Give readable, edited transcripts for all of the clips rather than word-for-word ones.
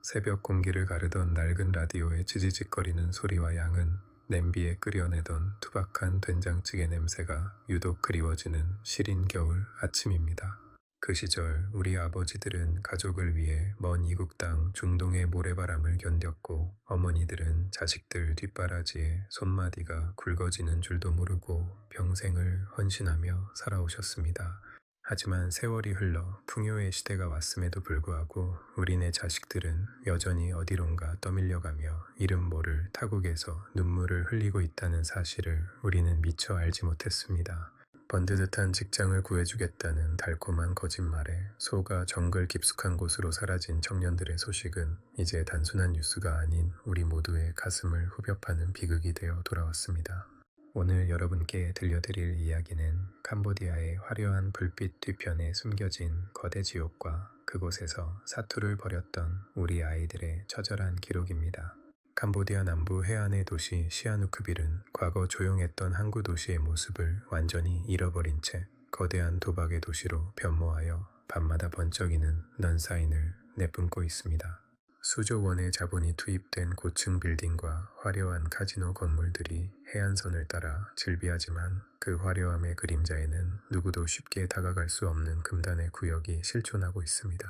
새벽 공기를 가르던 낡은 라디오의 지지직거리는 소리와 양은 냄비에 끓여내던 투박한 된장찌개 냄새가 유독 그리워지는 시린 겨울 아침입니다. 그 시절 우리 아버지들은 가족을 위해 먼 이국 땅 중동의 모래바람을 견뎠고 어머니들은 자식들 뒷바라지에 손마디가 굵어지는 줄도 모르고 평생을 헌신하며 살아오셨습니다. 하지만 세월이 흘러 풍요의 시대가 왔음에도 불구하고 우리네 자식들은 여전히 어디론가 떠밀려가며 이름 모를 타국에서 눈물을 흘리고 있다는 사실을 우리는 미처 알지 못했습니다. 번듯한 직장을 구해주겠다는 달콤한 거짓말에 속아 정글 깊숙한 곳으로 사라진 청년들의 소식은 이제 단순한 뉴스가 아닌 우리 모두의 가슴을 후벼 파는 비극이 되어 돌아왔습니다. 오늘 여러분께 들려드릴 이야기는 캄보디아의 화려한 불빛 뒤편에 숨겨진 거대 지옥과 그곳에서 사투를 벌였던 우리 아이들의 처절한 기록입니다. 캄보디아 남부 해안의 도시 시아누크빌은 과거 조용했던 항구 도시의 모습을 완전히 잃어버린 채 거대한 도박의 도시로 변모하여 밤마다 번쩍이는 넌사인을 내뿜고 있습니다. 수조 원의 자본이 투입된 고층 빌딩과 화려한 카지노 건물들이 해안선을 따라 질비하지만 그 화려함의 그림자에는 누구도 쉽게 다가갈 수 없는 금단의 구역이 실존하고 있습니다.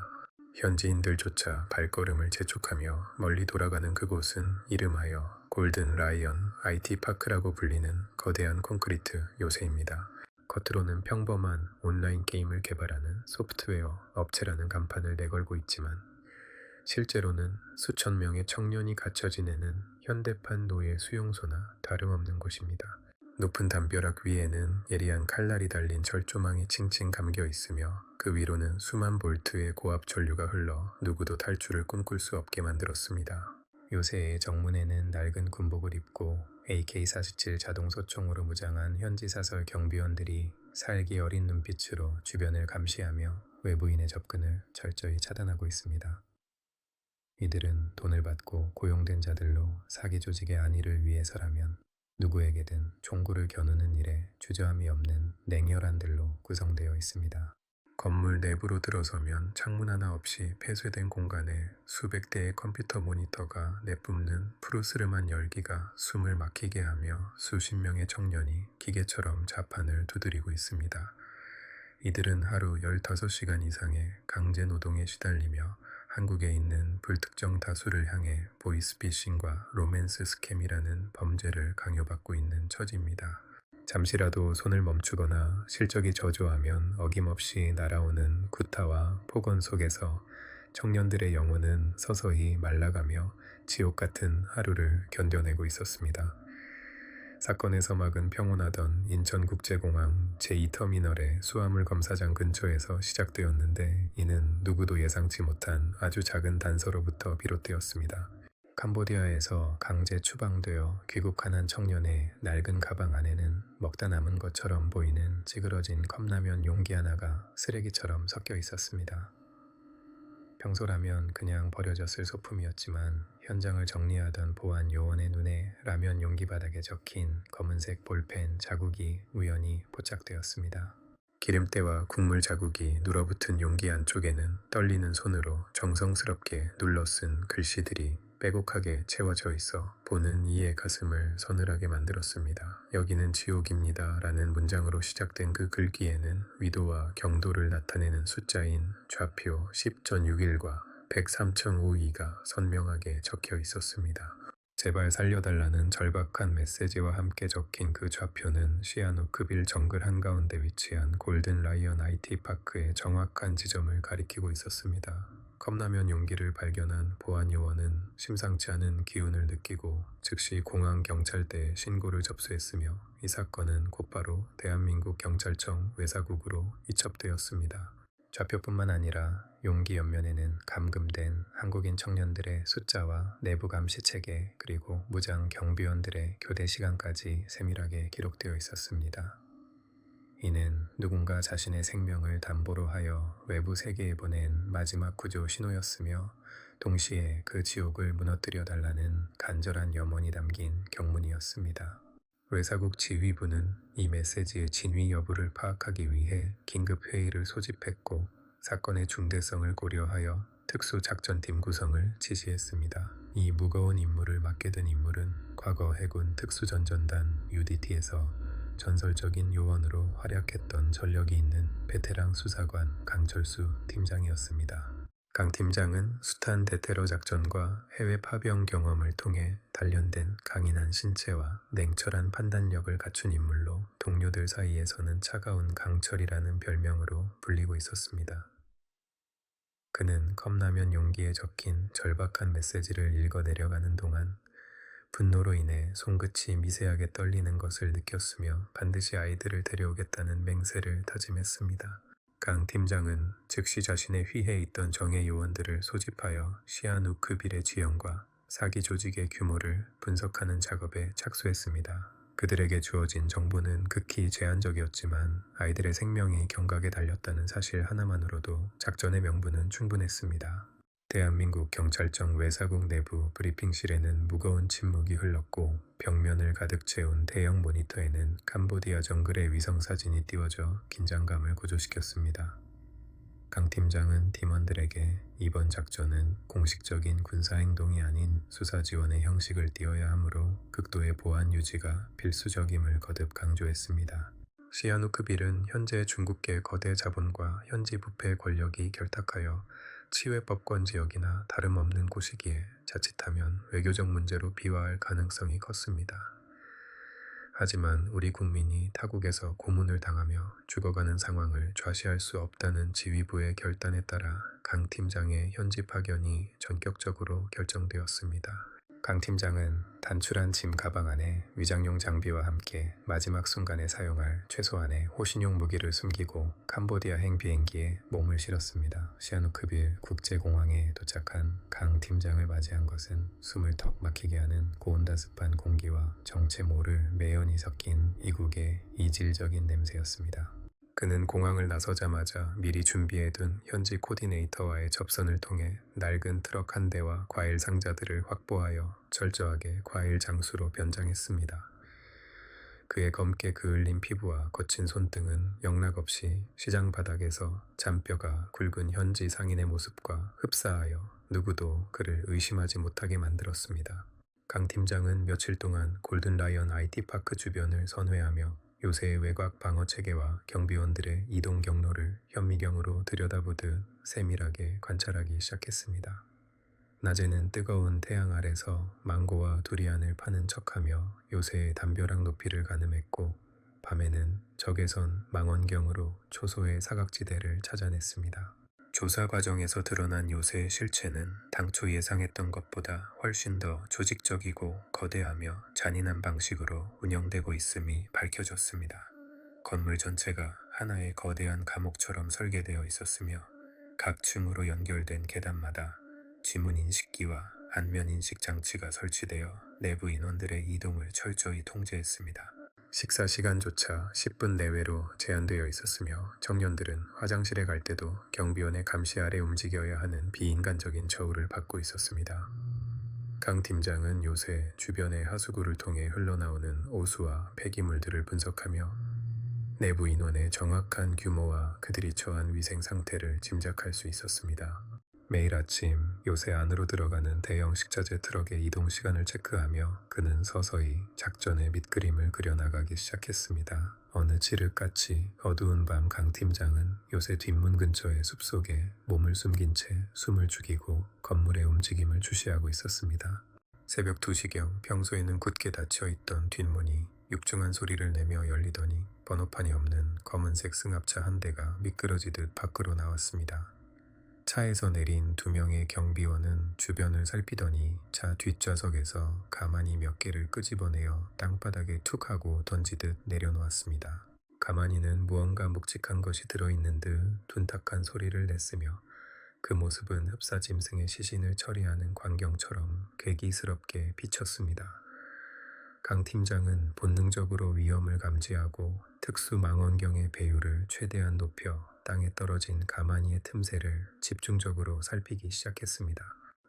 현지인들조차 발걸음을 재촉하며 멀리 돌아가는 그곳은 이름하여 골든 라이언 IT 파크라고 불리는 거대한 콘크리트 요새입니다. 겉으로는 평범한 온라인 게임을 개발하는 소프트웨어 업체라는 간판을 내걸고 있지만 실제로는 수천 명의 청년이 갇혀 지내는 현대판 노예 수용소나 다름없는 곳입니다. 높은 담벼락 위에는 예리한 칼날이 달린 절조망이 칭칭 감겨 있으며 그 위로는 수만 볼트의 고압 전류가 흘러 누구도 탈출을 꿈꿀 수 없게 만들었습니다. 요새의 정문에는 낡은 군복을 입고 AK-47 자동소총으로 무장한 현지 사설 경비원들이 살기 어린 눈빛으로 주변을 감시하며 외부인의 접근을 철저히 차단하고 있습니다. 이들은 돈을 받고 고용된 자들로 사기 조직의 안위를 위해서라면 누구에게든 총구를 겨누는 일에 주저함이 없는 냉혈한들로 구성되어 있습니다. 건물 내부로 들어서면 창문 하나 없이 폐쇄된 공간에 수백 대의 컴퓨터 모니터가 내뿜는 푸르스름한 열기가 숨을 막히게 하며 수십 명의 청년이 기계처럼 자판을 두드리고 있습니다. 이들은 하루 15시간 이상의 강제 노동에 시달리며 한국에 있는 불특정 다수를 향해 보이스피싱과 로맨스 스캠이라는 범죄를 강요받고 있는 처지입니다. 잠시라도 손을 멈추거나 실적이 저조하면 어김없이 날아오는 구타와 폭언 속에서 청년들의 영혼은 서서히 말라가며 지옥 같은 하루를 견뎌내고 있었습니다. 사건에서 막은 평온하던 인천국제공항 제2터미널의 수화물 검사장 근처에서 시작되었는데 이는 누구도 예상치 못한 아주 작은 단서로부터 비롯되었습니다. 캄보디아에서 강제 추방되어 귀국한 한 청년의 낡은 가방 안에는 먹다 남은 것처럼 보이는 찌그러진 컵라면 용기 하나가 쓰레기처럼 섞여 있었습니다. 평소라면 그냥 버려졌을 소품이었지만 현장을 정리하던 보안 요원의 눈에 라면 용기 바닥에 적힌 검은색 볼펜 자국이 우연히 포착되었습니다. 기름때와 국물 자국이 눌어붙은 용기 안쪽에는 떨리는 손으로 정성스럽게 눌러 쓴 글씨들이 빼곡하게 채워져 있어 보는 이의 가슴을 서늘하게 만들었습니다. 여기는 지옥입니다 라는 문장으로 시작된 그 글귀에는 위도와 경도를 나타내는 숫자인 좌표 10.6일과 103.52가 선명하게 적혀 있었습니다. 제발 살려달라는 절박한 메시지와 함께 적힌 그 좌표는 시아누크빌 정글 한가운데 위치한 골든 라이언 IT 파크의 정확한 지점을 가리키고 있었습니다. 컵라면 용기를 발견한 보안 요원은 심상치 않은 기운을 느끼고 즉시 공항 경찰대에 신고를 접수했으며 이 사건은 곧바로 대한민국 경찰청 외사국으로 이첩되었습니다. 좌표뿐만 아니라 용기 옆면에는 감금된 한국인 청년들의 숫자와 내부 감시 체계 그리고 무장 경비원들의 교대 시간까지 세밀하게 기록되어 있었습니다. 이는 누군가 자신의 생명을 담보로 하여 외부 세계에 보낸 마지막 구조 신호였으며 동시에 그 지옥을 무너뜨려 달라는 간절한 염원이 담긴 경문이었습니다. 외사국 지휘부는 이 메시지의 진위 여부를 파악하기 위해 긴급 회의를 소집했고 사건의 중대성을 고려하여 특수작전팀 구성을 지시했습니다. 이 무거운 임무를 맡게 된 인물은 과거 해군 특수전전단 UDT에서 전설적인 요원으로 활약했던 전력이 있는 베테랑 수사관 강철수 팀장이었습니다. 강 팀장은 숱한 대테러 작전과 해외 파병 경험을 통해 단련된 강인한 신체와 냉철한 판단력을 갖춘 인물로 동료들 사이에서는 차가운 강철이라는 별명으로 불리고 있었습니다. 그는 컵라면 용기에 적힌 절박한 메시지를 읽어 내려가는 동안 분노로 인해 손끝이 미세하게 떨리는 것을 느꼈으며 반드시 아이들을 데려오겠다는 맹세를 다짐했습니다. 강 팀장은 즉시 자신의 휘해 있던 정예 요원들을 소집하여 시아누크빌의 지형과 사기 조직의 규모를 분석하는 작업에 착수했습니다. 그들에게 주어진 정보는 극히 제한적이었지만 아이들의 생명이 경각에 달렸다는 사실 하나만으로도 작전의 명분은 충분했습니다. 대한민국 경찰청 외사국 내부 브리핑실에는 무거운 침묵이 흘렀고 벽면을 가득 채운 대형 모니터에는 캄보디아 정글의 위성사진이 띄워져 긴장감을 고조시켰습니다. 강 팀장은 팀원들에게 이번 작전은 공식적인 군사행동이 아닌 수사지원의 형식을 띄어야 하므로 극도의 보안 유지가 필수적임을 거듭 강조했습니다. 시아누크빌은 현재 중국계 거대 자본과 현지 부패 권력이 결탁하여 치외법권 지역이나 다름없는 곳이기에 자칫하면 외교적 문제로 비화할 가능성이 컸습니다. 하지만 우리 국민이 타국에서 고문을 당하며 죽어가는 상황을 좌시할 수 없다는 지휘부의 결단에 따라 강 팀장의 현지 파견이 전격적으로 결정되었습니다. 강 팀장은 단출한 짐 가방 안에 위장용 장비와 함께 마지막 순간에 사용할 최소한의 호신용 무기를 숨기고 캄보디아행 비행기에 몸을 실었습니다. 시아누크빌 국제공항에 도착한 강 팀장을 맞이한 것은 숨을 턱 막히게 하는 고온다습한 공기와 정체 모를 매연이 섞인 이국의 이질적인 냄새였습니다. 그는 공항을 나서자마자 미리 준비해둔 현지 코디네이터와의 접선을 통해 낡은 트럭 한 대와 과일 상자들을 확보하여 철저하게 과일 장수로 변장했습니다. 그의 검게 그을린 피부와 거친 손등은 영락없이 시장 바닥에서 잔뼈가 굵은 현지 상인의 모습과 흡사하여 누구도 그를 의심하지 못하게 만들었습니다. 강 팀장은 며칠 동안 골든라이언 IT파크 주변을 선회하며 요새의 외곽 방어 체계와 경비원들의 이동 경로를 현미경으로 들여다보듯 세밀하게 관찰하기 시작했습니다. 낮에는 뜨거운 태양 아래서 망고와 두리안을 파는 척하며 요새의 담벼락 높이를 가늠했고 밤에는 적외선 망원경으로 초소의 사각지대를 찾아냈습니다. 조사 과정에서 드러난 요새의 실체는 당초 예상했던 것보다 훨씬 더 조직적이고 거대하며 잔인한 방식으로 운영되고 있음이 밝혀졌습니다. 건물 전체가 하나의 거대한 감옥처럼 설계되어 있었으며 각 층으로 연결된 계단마다 지문 인식기와 안면 인식 장치가 설치되어 내부 인원들의 이동을 철저히 통제했습니다. 식사 시간조차 10분 내외로 제한되어 있었으며 청년들은 화장실에 갈 때도 경비원의 감시 아래 움직여야 하는 비인간적인 처우를 받고 있었습니다. 강 팀장은 요새 주변의 하수구를 통해 흘러나오는 오수와 폐기물들을 분석하며 내부 인원의 정확한 규모와 그들이 처한 위생 상태를 짐작할 수 있었습니다. 매일 아침 요새 안으로 들어가는 대형 식자재 트럭의 이동 시간을 체크하며 그는 서서히 작전의 밑그림을 그려나가기 시작했습니다. 어느 칠흑같이 어두운 밤 강 팀장은 요새 뒷문 근처의 숲속에 몸을 숨긴 채 숨을 죽이고 건물의 움직임을 주시하고 있었습니다. 새벽 2시경 평소에는 굳게 닫혀있던 뒷문이 육중한 소리를 내며 열리더니 번호판이 없는 검은색 승합차 한 대가 미끄러지듯 밖으로 나왔습니다. 차에서 내린 2명의 경비원은 주변을 살피더니 차 뒷좌석에서 가마니 몇 개를 끄집어내어 땅바닥에 툭 하고 던지듯 내려놓았습니다. 가마니는 무언가 묵직한 것이 들어있는 듯 둔탁한 소리를 냈으며 그 모습은 흡사 짐승의 시신을 처리하는 광경처럼 괴기스럽게 비쳤습니다. 강 팀장은 본능적으로 위험을 감지하고 특수 망원경의 배율을 최대한 높여 땅에 떨어진 가마니의 틈새를 집중적으로 살피기 시작했습니다.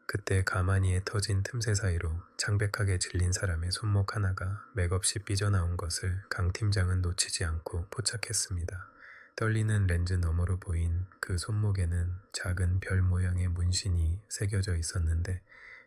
그때 가마니에 터진 틈새 사이로 창백하게 질린 사람의 손목 하나가 맥없이 삐져나온 것을 강 팀장은 놓치지 않고 포착했습니다. 떨리는 렌즈 너머로 보인 그 손목에는 작은 별 모양의 문신이 새겨져 있었는데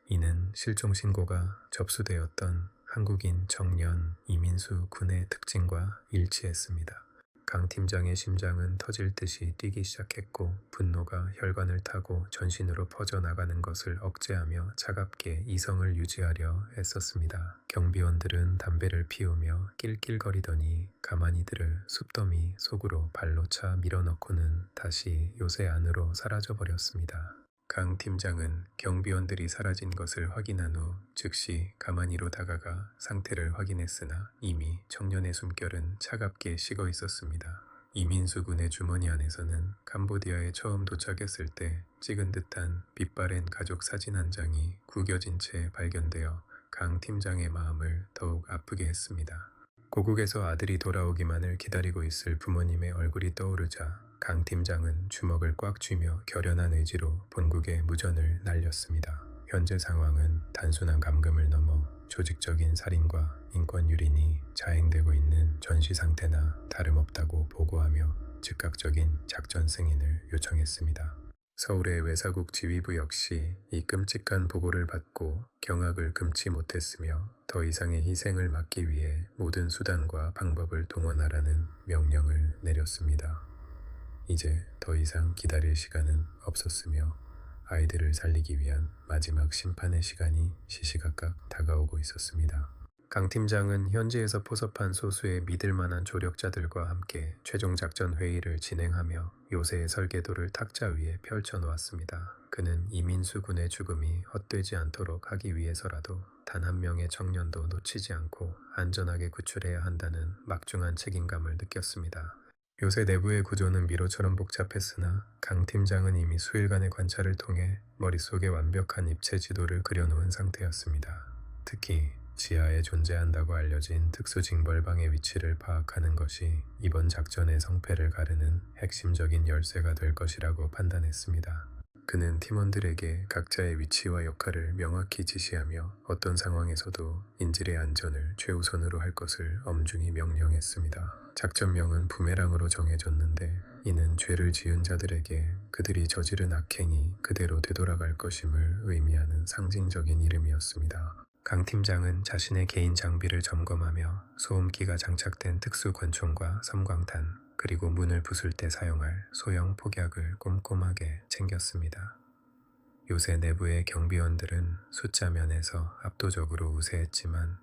이는 실종 신고가 접수되었던 한국인 청년 이민수 군의 특징과 일치했습니다. 강 팀장의 심장은 터질 듯이 뛰기 시작했고 분노가 혈관을 타고 전신으로 퍼져나가는 것을 억제하며 차갑게 이성을 유지하려 애썼습니다. 경비원들은 담배를 피우며 낄낄거리더니 가만히들을 숲더미 속으로 발로 차 밀어넣고는 다시 요새 안으로 사라져버렸습니다. 강 팀장은 경비원들이 사라진 것을 확인한 후 즉시 가만히로 다가가 상태를 확인했으나 이미 청년의 숨결은 차갑게 식어 있었습니다. 이민수 군의 주머니 안에서는 캄보디아에 처음 도착했을 때 찍은 듯한 빛바랜 가족 사진 한 장이 구겨진 채 발견되어 강 팀장의 마음을 더욱 아프게 했습니다. 고국에서 아들이 돌아오기만을 기다리고 있을 부모님의 얼굴이 떠오르자 강 팀장은 주먹을 꽉 쥐며 결연한 의지로 본국의 무전을 날렸습니다. 현재 상황은 단순한 감금을 넘어 조직적인 살인과 인권 유린이 자행되고 있는 전시 상태나 다름없다고 보고하며 즉각적인 작전 승인을 요청했습니다. 서울의 외사국 지휘부 역시 이 끔찍한 보고를 받고 경악을 금치 못했으며 더 이상의 희생을 막기 위해 모든 수단과 방법을 동원하라는 명령을 내렸습니다. 이제 더 이상 기다릴 시간은 없었으며 아이들을 살리기 위한 마지막 심판의 시간이 시시각각 다가오고 있었습니다. 강 팀장은 현지에서 포섭한 소수의 믿을 만한 조력자들과 함께 최종 작전 회의를 진행하며 요새의 설계도를 탁자 위에 펼쳐 놓았습니다. 그는 이민수 군의 죽음이 헛되지 않도록 하기 위해서라도 단 한 명의 청년도 놓치지 않고 안전하게 구출해야 한다는 막중한 책임감을 느꼈습니다. 요새 내부의 구조는 미로처럼 복잡했으나 강 팀장은 이미 수일간의 관찰을 통해 머릿속에 완벽한 입체 지도를 그려놓은 상태였습니다. 특히 지하에 존재한다고 알려진 특수징벌방의 위치를 파악하는 것이 이번 작전의 성패를 가르는 핵심적인 열쇠가 될 것이라고 판단했습니다. 그는 팀원들에게 각자의 위치와 역할을 명확히 지시하며 어떤 상황에서도 인질의 안전을 최우선으로 할 것을 엄중히 명령했습니다. 작전명은 부메랑으로 정해졌는데 이는 죄를 지은 자들에게 그들이 저지른 악행이 그대로 되돌아갈 것임을 의미하는 상징적인 이름이었습니다. 강 팀장은 자신의 개인 장비를 점검하며 소음기가 장착된 특수 권총과 섬광탄 그리고 문을 부술 때 사용할 소형 폭약을 꼼꼼하게 챙겼습니다. 요새 내부의 경비원들은 숫자 면에서 압도적으로 우세했지만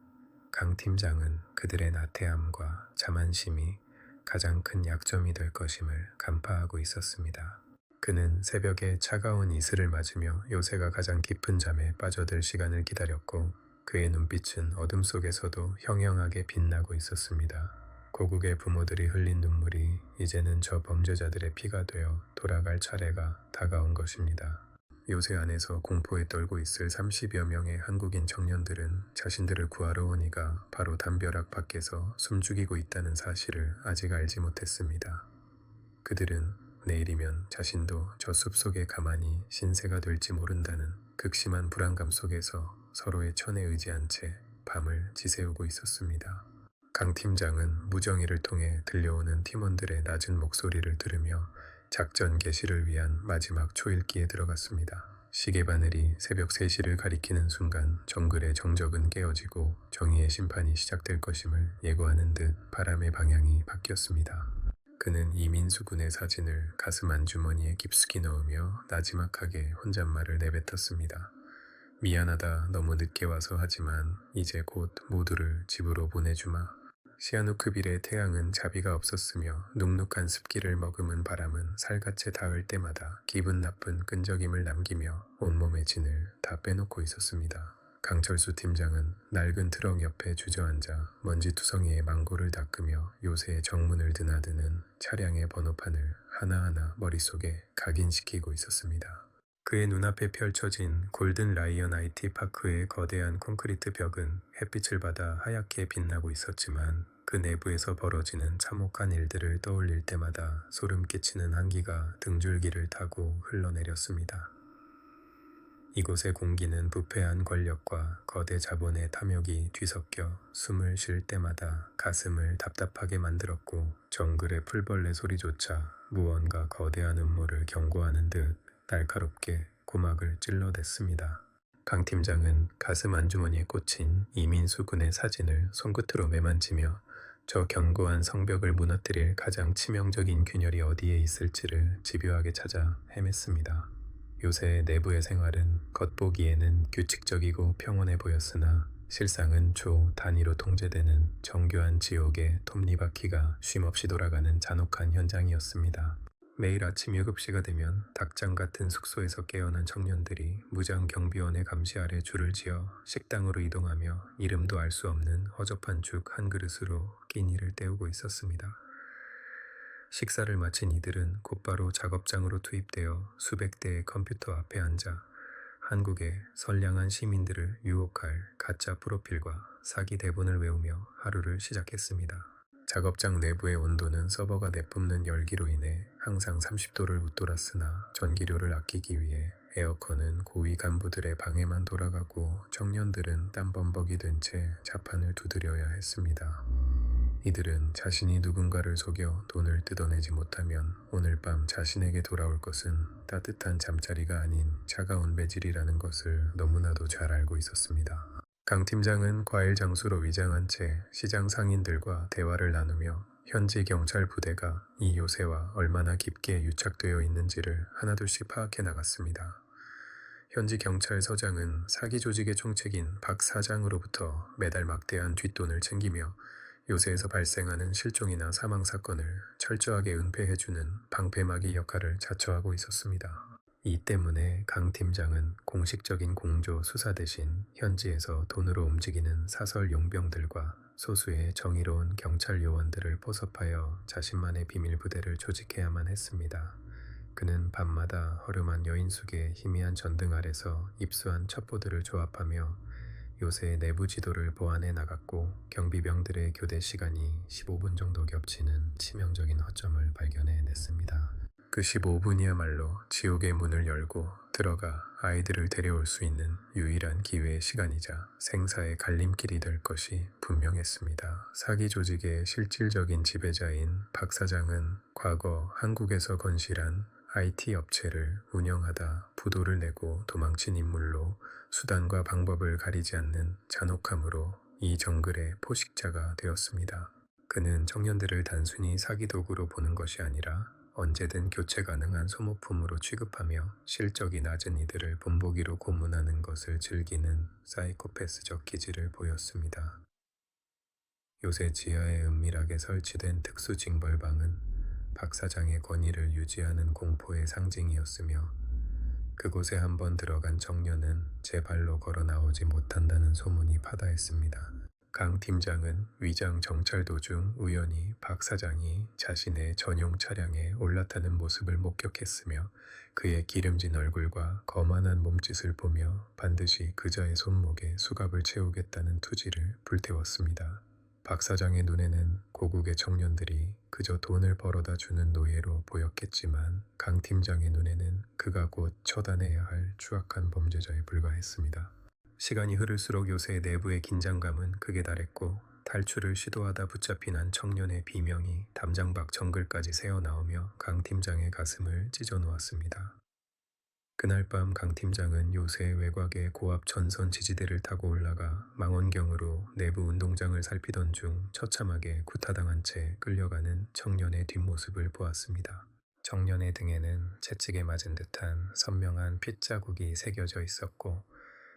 강 팀장은 그들의 나태함과 자만심이 가장 큰 약점이 될 것임을 간파하고 있었습니다. 그는 새벽에 차가운 이슬을 맞으며 요새가 가장 깊은 잠에 빠져들 시간을 기다렸고 그의 눈빛은 어둠 속에서도 형형하게 빛나고 있었습니다. 고국의 부모들이 흘린 눈물이 이제는 저 범죄자들의 피가 되어 돌아갈 차례가 다가온 것입니다. 요새 안에서 공포에 떨고 있을 30여 명의 한국인 청년들은 자신들을 구하러 온 이가 바로 담벼락 밖에서 숨죽이고 있다는 사실을 아직 알지 못했습니다. 그들은 내일이면 자신도 저 숲속에 가만히 신세가 될지 모른다는 극심한 불안감 속에서 서로의 천에 의지한 채 밤을 지새우고 있었습니다. 강 팀장은 무정의를 통해 들려오는 팀원들의 낮은 목소리를 들으며 작전 개시를 위한 마지막 초읽기에 들어갔습니다. 시계바늘이 새벽 3시를 가리키는 순간 정글의 정적은 깨어지고 정의의 심판이 시작될 것임을 예고하는 듯 바람의 방향이 바뀌었습니다. 그는 이민수 군의 사진을 가슴 안주머니에 깊숙이 넣으며 나지막하게 혼잣말을 내뱉었습니다. 미안하다, 너무 늦게 와서 하지만 이제 곧 모두를 집으로 보내주마. 시아누크빌의 태양은 자비가 없었으며 눅눅한 습기를 머금은 바람은 살갗에 닿을 때마다 기분 나쁜 끈적임을 남기며 온몸의 진을 다 빼놓고 있었습니다. 강철수 팀장은 낡은 트럭 옆에 주저앉아 먼지투성이의 망고를 닦으며 요새의 정문을 드나드는 차량의 번호판을 하나하나 머릿속에 각인시키고 있었습니다. 그의 눈앞에 펼쳐진 골든 라이언 IT 파크의 거대한 콘크리트 벽은 햇빛을 받아 하얗게 빛나고 있었지만 그 내부에서 벌어지는 참혹한 일들을 떠올릴 때마다 소름 끼치는 한기가 등줄기를 타고 흘러내렸습니다. 이곳의 공기는 부패한 권력과 거대 자본의 탐욕이 뒤섞여 숨을 쉴 때마다 가슴을 답답하게 만들었고, 정글의 풀벌레 소리조차 무언가 거대한 음모를 경고하는 듯 날카롭게 고막을 찔러댔습니다. 강 팀장은 가슴 안주머니에 꽂힌 이민수 군의 사진을 손끝으로 매만지며 저 견고한 성벽을 무너뜨릴 가장 치명적인 균열이 어디에 있을지를 집요하게 찾아 헤맸습니다. 요새 내부의 생활은 겉보기에는 규칙적이고 평온해 보였으나 실상은 조 단위로 통제되는 정교한 지옥의 톱니바퀴가 쉼없이 돌아가는 잔혹한 현장이었습니다. 매일 아침 7시가 되면 닭장 같은 숙소에서 깨어난 청년들이 무장 경비원의 감시 아래 줄을 지어 식당으로 이동하며 이름도 알 수 없는 허접한 죽 한 그릇으로 끼니를 때우고 있었습니다. 식사를 마친 이들은 곧바로 작업장으로 투입되어 수백 대의 컴퓨터 앞에 앉아 한국의 선량한 시민들을 유혹할 가짜 프로필과 사기 대본을 외우며 하루를 시작했습니다. 작업장 내부의 온도는 서버가 내뿜는 열기로 인해 항상 30도를 웃돌았으나 전기료를 아끼기 위해 에어컨은 고위 간부들의 방에만 돌아가고 청년들은 땀범벅이 된 채 자판을 두드려야 했습니다. 이들은 자신이 누군가를 속여 돈을 뜯어내지 못하면 오늘 밤 자신에게 돌아올 것은 따뜻한 잠자리가 아닌 차가운 매질이라는 것을 너무나도 잘 알고 있었습니다. 강 팀장은 과일 장수로 위장한 채 시장 상인들과 대화를 나누며 현지 경찰 부대가 이 요새와 얼마나 깊게 유착되어 있는지를 하나둘씩 파악해 나갔습니다. 현지 경찰서장은 사기 조직의 총책인 박 사장으로부터 매달 막대한 뒷돈을 챙기며 요새에서 발생하는 실종이나 사망 사건을 철저하게 은폐해주는 방패막이 역할을 자처하고 있었습니다. 이 때문에 강 팀장은 공식적인 공조 수사 대신 현지에서 돈으로 움직이는 사설 용병들과 소수의 정의로운 경찰 요원들을 포섭하여 자신만의 비밀 부대를 조직해야만 했습니다. 그는 밤마다 허름한 여인숙의 희미한 전등 아래서 입수한 첩보들을 조합하며 요새 내부 지도를 보완해 나갔고, 경비병들의 교대 시간이 15분 정도 겹치는 치명적인 허점을 발견해 냈습니다. 그 15분이야말로 지옥의 문을 열고 들어가 아이들을 데려올 수 있는 유일한 기회의 시간이자 생사의 갈림길이 될 것이 분명했습니다. 사기 조직의 실질적인 지배자인 박 사장은 과거 한국에서 건실한 IT 업체를 운영하다 부도를 내고 도망친 인물로 수단과 방법을 가리지 않는 잔혹함으로 이 정글의 포식자가 되었습니다. 그는 청년들을 단순히 사기 도구로 보는 것이 아니라 언제든 교체 가능한 소모품으로 취급하며 실적이 낮은 이들을 본보기로 고문하는 것을 즐기는 사이코패스적 기질을 보였습니다. 요새 지하에 은밀하게 설치된 특수 징벌방은 박 사장의 권위를 유지하는 공포의 상징이었으며, 그곳에 한번 들어간 청년은 제 발로 걸어 나오지 못한다는 소문이 파다했습니다. 강 팀장은 위장 정찰 도중 우연히 박 사장이 자신의 전용 차량에 올라타는 모습을 목격했으며 그의 기름진 얼굴과 거만한 몸짓을 보며 반드시 그자의 손목에 수갑을 채우겠다는 투지를 불태웠습니다. 박 사장의 눈에는 고국의 청년들이 그저 돈을 벌어다 주는 노예로 보였겠지만 강 팀장의 눈에는 그가 곧 처단해야 할 추악한 범죄자에 불과했습니다. 시간이 흐를수록 요새의 내부의 긴장감은 극에 달했고, 탈출을 시도하다 붙잡힌 한 청년의 비명이 담장 밖 정글까지 새어나오며 강 팀장의 가슴을 찢어놓았습니다. 그날 밤 강 팀장은 요새 외곽의 고압 전선 지지대를 타고 올라가 망원경으로 내부 운동장을 살피던 중 처참하게 구타당한 채 끌려가는 청년의 뒷모습을 보았습니다. 청년의 등에는 채찍에 맞은 듯한 선명한 핏자국이 새겨져 있었고,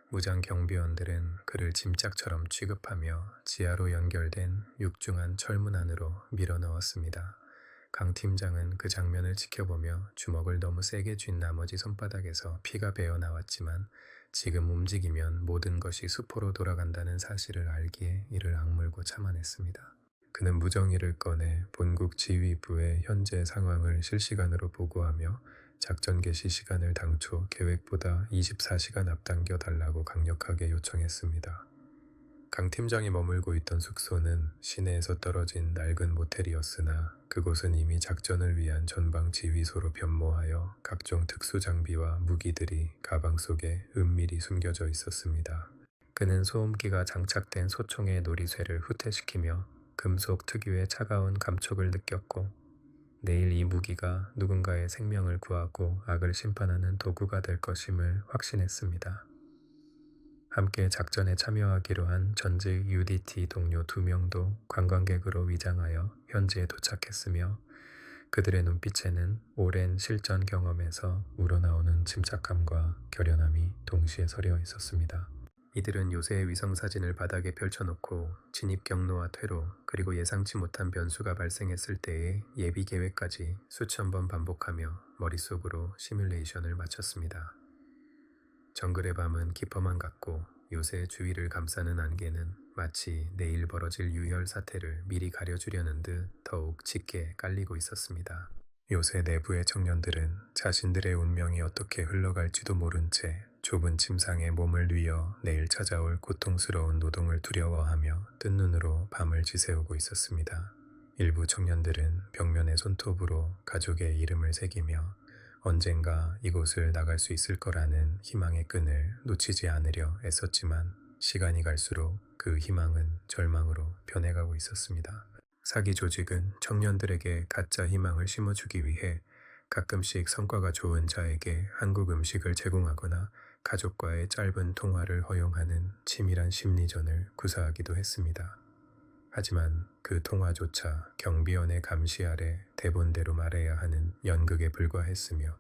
무장 경비원들은 그를 짐짝처럼 취급하며 지하로 연결된 육중한 철문 안으로 밀어넣었습니다. 강 팀장은 그 장면을 지켜보며 주먹을 너무 세게 쥔 나머지 손바닥에서 피가 배어 나왔지만 지금 움직이면 모든 것이 수포로 돌아간다는 사실을 알기에 이를 악물고 참아냈습니다. 그는 무정의를 꺼내 본국 지휘부에 현재 상황을 실시간으로 보고하며 작전 개시 시간을 당초 계획보다 24시간 앞당겨 달라고 강력하게 요청했습니다. 강 팀장이 머물고 있던 숙소는 시내에서 떨어진 낡은 모텔이었으나 그곳은 이미 작전을 위한 전방 지휘소로 변모하여 각종 특수 장비와 무기들이 가방 속에 은밀히 숨겨져 있었습니다. 그는 소음기가 장착된 소총의 놀이쇠를 후퇴시키며 금속 특유의 차가운 감촉을 느꼈고, 내일 이 무기가 누군가의 생명을 구하고 악을 심판하는 도구가 될 것임을 확신했습니다. 함께 작전에 참여하기로 한 전직 UDT 동료 2명도 관광객으로 위장하여 현지에 도착했으며, 그들의 눈빛에는 오랜 실전 경험에서 우러나오는 침착함과 결연함이 동시에 서려 있었습니다. 이들은 요새의 위성사진을 바닥에 펼쳐놓고 진입 경로와 퇴로, 그리고 예상치 못한 변수가 발생했을 때의 예비 계획까지 수천 번 반복하며 머릿속으로 시뮬레이션을 마쳤습니다. 정글의 밤은 깊어만 갔고 요새의 주위를 감싸는 안개는 마치 내일 벌어질 유혈 사태를 미리 가려주려는 듯 더욱 짙게 깔리고 있었습니다. 요새 내부의 청년들은 자신들의 운명이 어떻게 흘러갈지도 모른 채 좁은 침상에 몸을 뉘어 내일 찾아올 고통스러운 노동을 두려워하며 뜬 눈으로 밤을 지새우고 있었습니다. 일부 청년들은 벽면에 손톱으로 가족의 이름을 새기며 언젠가 이곳을 나갈 수 있을 거라는 희망의 끈을 놓치지 않으려 애썼지만, 시간이 갈수록 그 희망은 절망으로 변해가고 있었습니다. 사기 조직은 청년들에게 가짜 희망을 심어주기 위해 가끔씩 성과가 좋은 자에게 한국 음식을 제공하거나 가족과의 짧은 통화를 허용하는 치밀한 심리전을 구사하기도 했습니다. 하지만 그 통화조차 경비원의 감시 아래 대본대로 말해야 하는 연극에 불과했으며,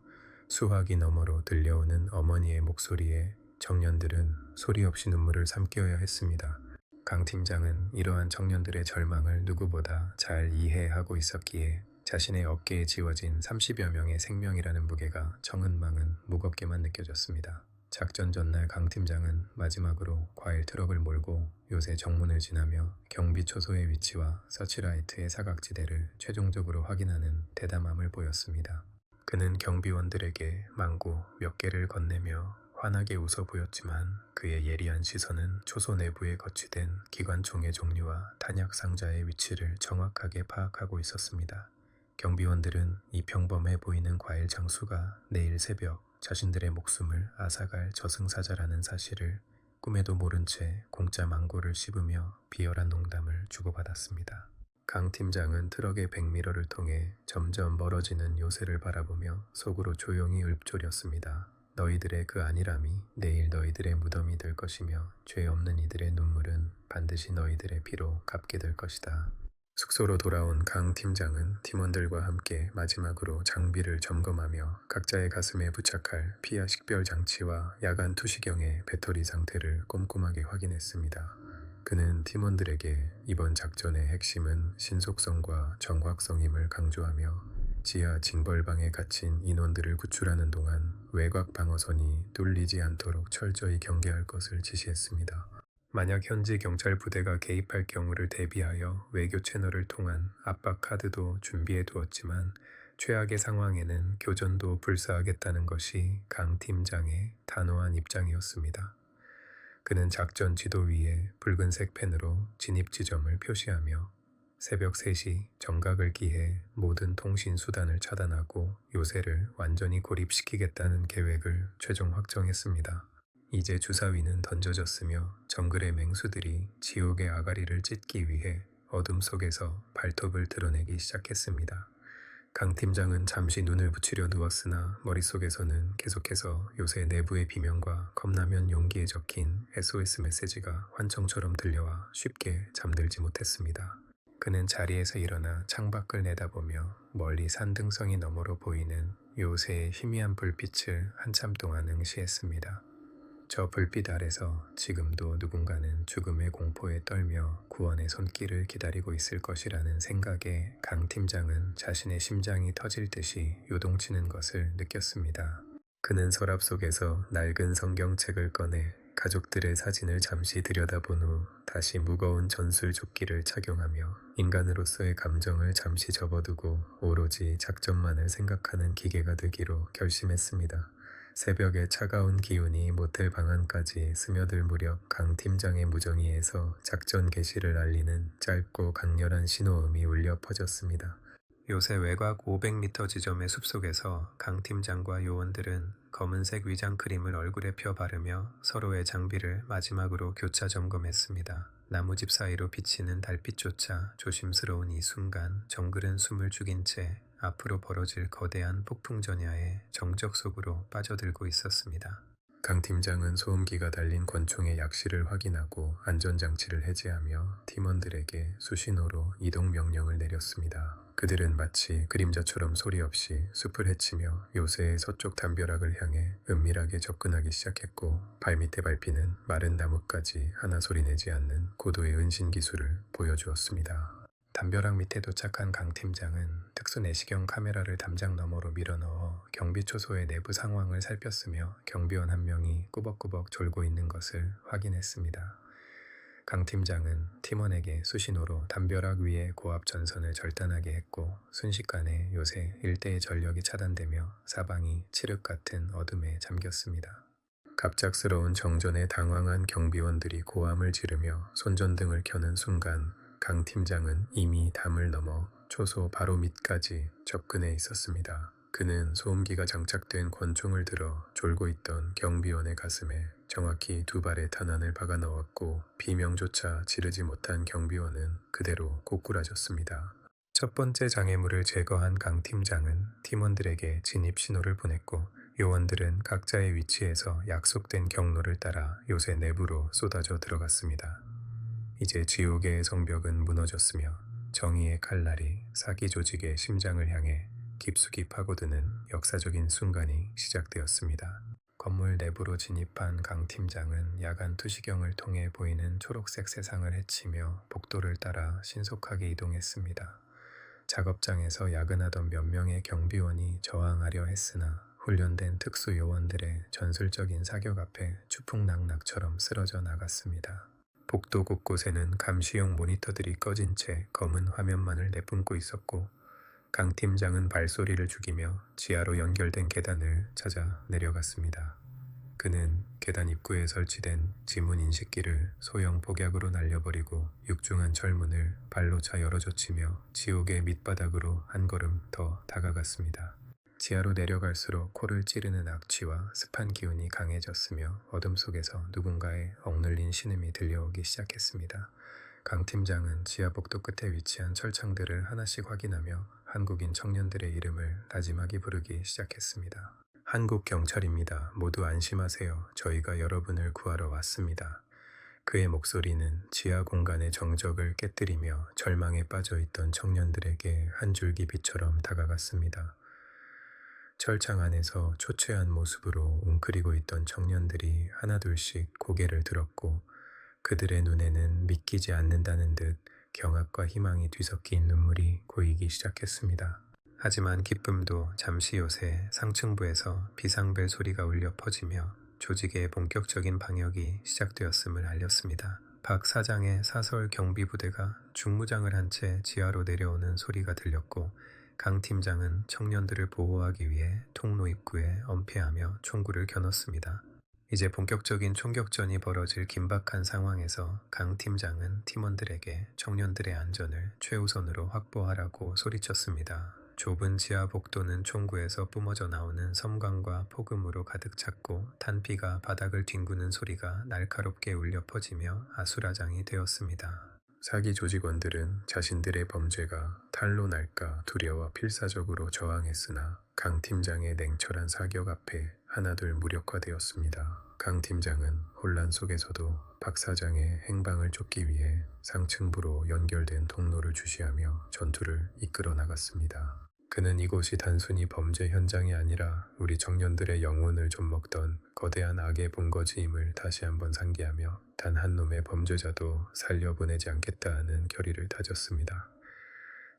수화기 너머로 들려오는 어머니의 목소리에 청년들은 소리 없이 눈물을 삼켜야 했습니다. 강 팀장은 이러한 청년들의 절망을 누구보다 잘 이해하고 있었기에 자신의 어깨에 지워진 30여 명의 생명이라는 무게가 정은망은 무겁게만 느껴졌습니다. 작전 전날 강 팀장은 마지막으로 과일 트럭을 몰고 요새 정문을 지나며 경비 초소의 위치와 서치라이트의 사각지대를 최종적으로 확인하는 대담함을 보였습니다. 그는 경비원들에게 망고 몇 개를 건네며 환하게 웃어 보였지만, 그의 예리한 시선은 초소 내부에 거치된 기관총의 종류와 탄약 상자의 위치를 정확하게 파악하고 있었습니다. 경비원들은 이 평범해 보이는 과일 장수가 내일 새벽 자신들의 목숨을 앗아갈 저승사자라는 사실을 꿈에도 모른 채 공짜 망고를 씹으며 비열한 농담을 주고받았습니다. 강 팀장은 트럭의 백미러를 통해 점점 멀어지는 요새를 바라보며 속으로 조용히 읊조렸습니다. 너희들의 그 안일함이 내일 너희들의 무덤이 될 것이며, 죄 없는 이들의 눈물은 반드시 너희들의 피로 갚게 될 것이다. 숙소로 돌아온 강 팀장은 팀원들과 함께 마지막으로 장비를 점검하며 각자의 가슴에 부착할 피하 식별 장치와 야간 투시경의 배터리 상태를 꼼꼼하게 확인했습니다. 그는 팀원들에게 이번 작전의 핵심은 신속성과 정확성임을 강조하며 지하 징벌방에 갇힌 인원들을 구출하는 동안 외곽 방어선이 뚫리지 않도록 철저히 경계할 것을 지시했습니다. 만약 현지 경찰 부대가 개입할 경우를 대비하여 외교 채널을 통한 압박 카드도 준비해 두었지만, 최악의 상황에는 교전도 불사하겠다는 것이 강 팀장의 단호한 입장이었습니다. 그는 작전 지도 위에 붉은색 펜으로 진입 지점을 표시하며 새벽 3시 정각을 기해 모든 통신 수단을 차단하고 요새를 완전히 고립시키겠다는 계획을 최종 확정했습니다. 이제 주사위는 던져졌으며 정글의 맹수들이 지옥의 아가리를 찢기 위해 어둠 속에서 발톱을 드러내기 시작했습니다. 강 팀장은 잠시 눈을 붙이려 누웠으나 머릿속에서는 계속해서 요새 내부의 비명과 컵라면 용기에 적힌 SOS 메시지가 환청처럼 들려와 쉽게 잠들지 못했습니다. 그는 자리에서 일어나 창밖을 내다보며 멀리 산등성이 너머로 보이는 요새의 희미한 불빛을 한참 동안 응시했습니다. 저 불빛 아래서 지금도 누군가는 죽음의 공포에 떨며 구원의 손길을 기다리고 있을 것이라는 생각에 강 팀장은 자신의 심장이 터질 듯이 요동치는 것을 느꼈습니다. 그는 서랍 속에서 낡은 성경책을 꺼내 가족들의 사진을 잠시 들여다본 후 다시 무거운 전술 조끼를 착용하며 인간으로서의 감정을 잠시 접어두고 오로지 작전만을 생각하는 기계가 되기로 결심했습니다. 새벽의 차가운 기운이 모텔 방안까지 스며들 무렵 강 팀장의 무정이에서 작전 개시를 알리는 짧고 강렬한 신호음이 울려 퍼졌습니다. 요새 외곽 500m 지점의 숲속에서 강 팀장과 요원들은 검은색 위장 크림을 얼굴에 펴 바르며 서로의 장비를 마지막으로 교차 점검했습니다. 나무집 사이로 비치는 달빛조차 조심스러운 이 순간 정글은 숨을 죽인 채 앞으로 벌어질 거대한 폭풍전야의 정적 속으로 빠져들고 있었습니다. 강 팀장은 소음기가 달린 권총의 약실을 확인하고 안전장치를 해제하며 팀원들에게 수신호로 이동 명령을 내렸습니다. 그들은 마치 그림자처럼 소리 없이 숲을 헤치며 요새의 서쪽 담벼락을 향해 은밀하게 접근하기 시작했고, 발밑에 밟히는 마른 나뭇가지 하나 소리 내지 않는 고도의 은신 기술을 보여주었습니다. 담벼락 밑에 도착한 강 팀장은 특수 내시경 카메라를 담장 너머로 밀어넣어 경비 초소의 내부 상황을 살폈으며 경비원 한 명이 꾸벅꾸벅 졸고 있는 것을 확인했습니다. 강 팀장은 팀원에게 수신호로 담벼락 위의 고압 전선을 절단하게 했고, 순식간에 요새 일대의 전력이 차단되며 사방이 칠흑 같은 어둠에 잠겼습니다. 갑작스러운 정전에 당황한 경비원들이 고함을 지르며 손전등을 켜는 순간 강 팀장은 이미 담을 넘어 초소 바로 밑까지 접근해 있었습니다. 그는 소음기가 장착된 권총을 들어 졸고 있던 경비원의 가슴에 정확히 2발의 탄환을 박아 넣었고, 비명조차 지르지 못한 경비원은 그대로 고꾸라졌습니다. 첫 번째 장애물을 제거한 강 팀장은 팀원들에게 진입 신호를 보냈고, 요원들은 각자의 위치에서 약속된 경로를 따라 요새 내부로 쏟아져 들어갔습니다. 이제 지옥의 성벽은 무너졌으며 정의의 칼날이 사기 조직의 심장을 향해 깊숙이 파고드는 역사적인 순간이 시작되었습니다. 건물 내부로 진입한 강 팀장은 야간 투시경을 통해 보이는 초록색 세상을 헤치며 복도를 따라 신속하게 이동했습니다. 작업장에서 야근하던 몇 명의 경비원이 저항하려 했으나 훈련된 특수 요원들의 전술적인 사격 앞에 추풍낙낙처럼 쓰러져 나갔습니다. 복도 곳곳에는 감시용 모니터들이 꺼진 채 검은 화면만을 내뿜고 있었고, 강 팀장은 발소리를 죽이며 지하로 연결된 계단을 찾아 내려갔습니다. 그는 계단 입구에 설치된 지문 인식기를 소형 복약으로 날려버리고 육중한 철문을 발로 차 열어젖히며 지옥의 밑바닥으로 한 걸음 더 다가갔습니다. 지하로 내려갈수록 코를 찌르는 악취와 습한 기운이 강해졌으며 어둠 속에서 누군가의 억눌린 신음이 들려오기 시작했습니다. 강 팀장은 지하 복도 끝에 위치한 철창들을 하나씩 확인하며 한국인 청년들의 이름을 나지막이 부르기 시작했습니다. 한국 경찰입니다. 모두 안심하세요. 저희가 여러분을 구하러 왔습니다. 그의 목소리는 지하 공간의 정적을 깨뜨리며 절망에 빠져있던 청년들에게 한 줄기 빛처럼 다가갔습니다. 철창 안에서 초췌한 모습으로 웅크리고 있던 청년들이 하나둘씩 고개를 들었고, 그들의 눈에는 믿기지 않는다는 듯 경악과 희망이 뒤섞인 눈물이 고이기 시작했습니다. 하지만 기쁨도 잠시 요새 상층부에서 비상벨 소리가 울려 퍼지며 조직의 본격적인 방역이 시작되었음을 알렸습니다. 박 사장의 사설 경비부대가 중무장을 한 채 지하로 내려오는 소리가 들렸고, 강 팀장은 청년들을 보호하기 위해 통로 입구에 엄폐하며 총구를 겨눴습니다. 이제 본격적인 총격전이 벌어질 긴박한 상황에서 강 팀장은 팀원들에게 청년들의 안전을 최우선으로 확보하라고 소리쳤습니다. 좁은 지하 복도는 총구에서 뿜어져 나오는 섬광과 폭음으로 가득 찼고, 탄피가 바닥을 뒹구는 소리가 날카롭게 울려 퍼지며 아수라장이 되었습니다. 사기 조직원들은 자신들의 범죄가 탄로 날까 두려워 필사적으로 저항했으나 강 팀장의 냉철한 사격 앞에 하나둘 무력화되었습니다. 강 팀장은 혼란 속에서도 박 사장의 행방을 쫓기 위해 상층부로 연결된 통로를 주시하며 전투를 이끌어 나갔습니다. 그는 이곳이 단순히 범죄 현장이 아니라 우리 청년들의 영혼을 좀먹던 거대한 악의 본거지임을 다시 한번 상기하며 단 한 놈의 범죄자도 살려보내지 않겠다는 결의를 다졌습니다.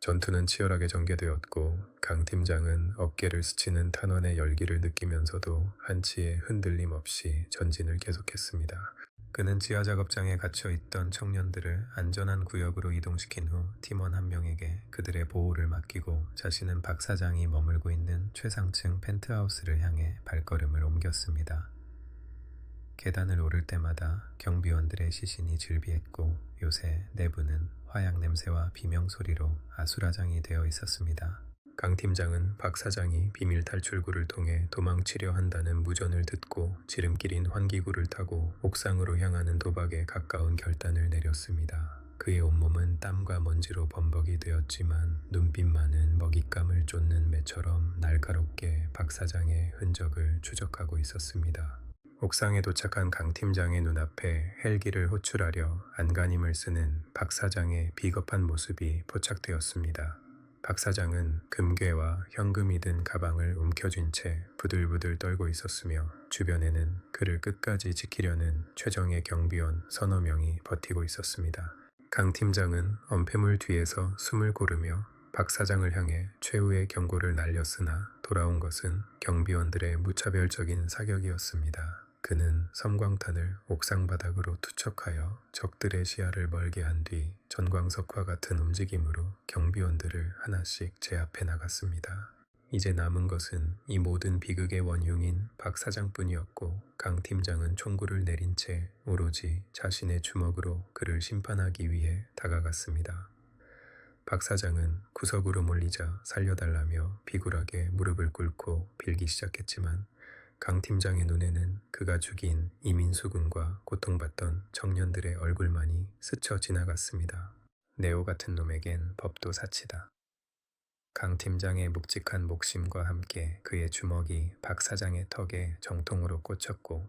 전투는 치열하게 전개되었고, 강 팀장은 어깨를 스치는 탄환의 열기를 느끼면서도 한치의 흔들림 없이 전진을 계속했습니다. 그는 지하 작업장에 갇혀 있던 청년들을 안전한 구역으로 이동시킨 후 팀원 한 명에게 그들의 보호를 맡기고 자신은 박 사장이 머물고 있는 최상층 펜트하우스를 향해 발걸음을 옮겼습니다. 계단을 오를 때마다 경비원들의 시신이 즐비했고 요새 내부는 화약 냄새와 비명 소리로 아수라장이 되어 있었습니다. 강 팀장은 박 사장이 비밀 탈출구를 통해 도망치려 한다는 무전을 듣고 지름길인 환기구를 타고 옥상으로 향하는 도박에 가까운 결단을 내렸습니다. 그의 온몸은 땀과 먼지로 범벅이 되었지만 눈빛만은 먹잇감을 쫓는 매처럼 날카롭게 박 사장의 흔적을 추적하고 있었습니다. 옥상에 도착한 강 팀장의 눈앞에 헬기를 호출하려 안간힘을 쓰는 박 사장의 비겁한 모습이 포착되었습니다. 박 사장은 금괴와 현금이 든 가방을 움켜쥔 채 부들부들 떨고 있었으며 주변에는 그를 끝까지 지키려는 최정예 경비원 서너 명이 버티고 있었습니다. 강 팀장은 엄폐물 뒤에서 숨을 고르며 박 사장을 향해 최후의 경고를 날렸으나 돌아온 것은 경비원들의 무차별적인 사격이었습니다. 그는 섬광탄을 옥상 바닥으로 투척하여 적들의 시야를 멀게 한 뒤 전광석과 같은 움직임으로 경비원들을 하나씩 제압해 나갔습니다. 이제 남은 것은 이 모든 비극의 원흉인 박 사장뿐이었고 강 팀장은 총구를 내린 채 오로지 자신의 주먹으로 그를 심판하기 위해 다가갔습니다. 박 사장은 구석으로 몰리자 살려달라며 비굴하게 무릎을 꿇고 빌기 시작했지만 강 팀장의 눈에는 그가 죽인 이민수 군과 고통받던 청년들의 얼굴만이 스쳐 지나갔습니다. 네오 같은 놈에겐 법도 사치다. 강 팀장의 묵직한 목심과 함께 그의 주먹이 박 사장의 턱에 정통으로 꽂혔고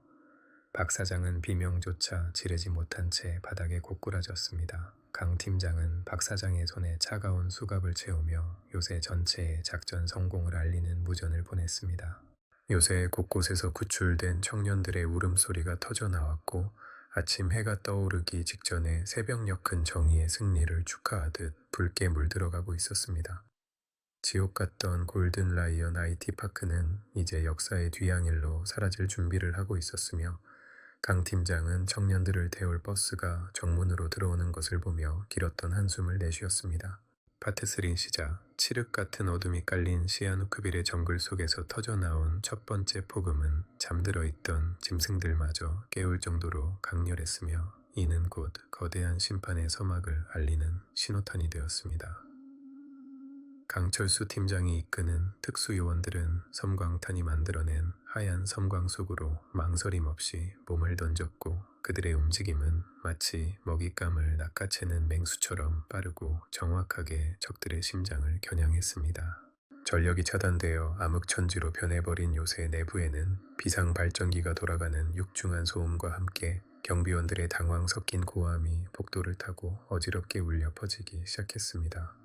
박 사장은 비명조차 지르지 못한 채 바닥에 고꾸라졌습니다. 강 팀장은 박 사장의 손에 차가운 수갑을 채우며 요새 전체의 작전 성공을 알리는 무전을 보냈습니다. 요새 곳곳에서 구출된 청년들의 울음소리가 터져나왔고 아침 해가 떠오르기 직전에 새벽녘 큰 정의의 승리를 축하하듯 붉게 물들어가고 있었습니다. 지옥 같던 골든 라이언 IT 파크는 이제 역사의 뒤향일로 사라질 준비를 하고 있었으며 강 팀장은 청년들을 태울 버스가 정문으로 들어오는 것을 보며 길었던 한숨을 내쉬었습니다. 파트 3 시작. 칠흑 같은 어둠이 깔린 시아누크빌의 정글 속에서 터져나온 첫 번째 폭음은 잠들어 있던 짐승들마저 깨울 정도로 강렬했으며 이는 곧 거대한 심판의 서막을 알리는 신호탄이 되었습니다. 강철수 팀장이 이끄는 특수요원들은 섬광탄이 만들어낸 하얀 섬광 속으로 망설임 없이 몸을 던졌고 그들의 움직임은 마치 먹잇감을 낚아채는 맹수처럼 빠르고 정확하게 적들의 심장을 겨냥했습니다. 전력이 차단되어 암흑천지로 변해버린 요새 내부에는 비상 발전기가 돌아가는 육중한 소음과 함께 경비원들의 당황 섞인 고함이 복도를 타고 어지럽게 울려 퍼지기 시작했습니다.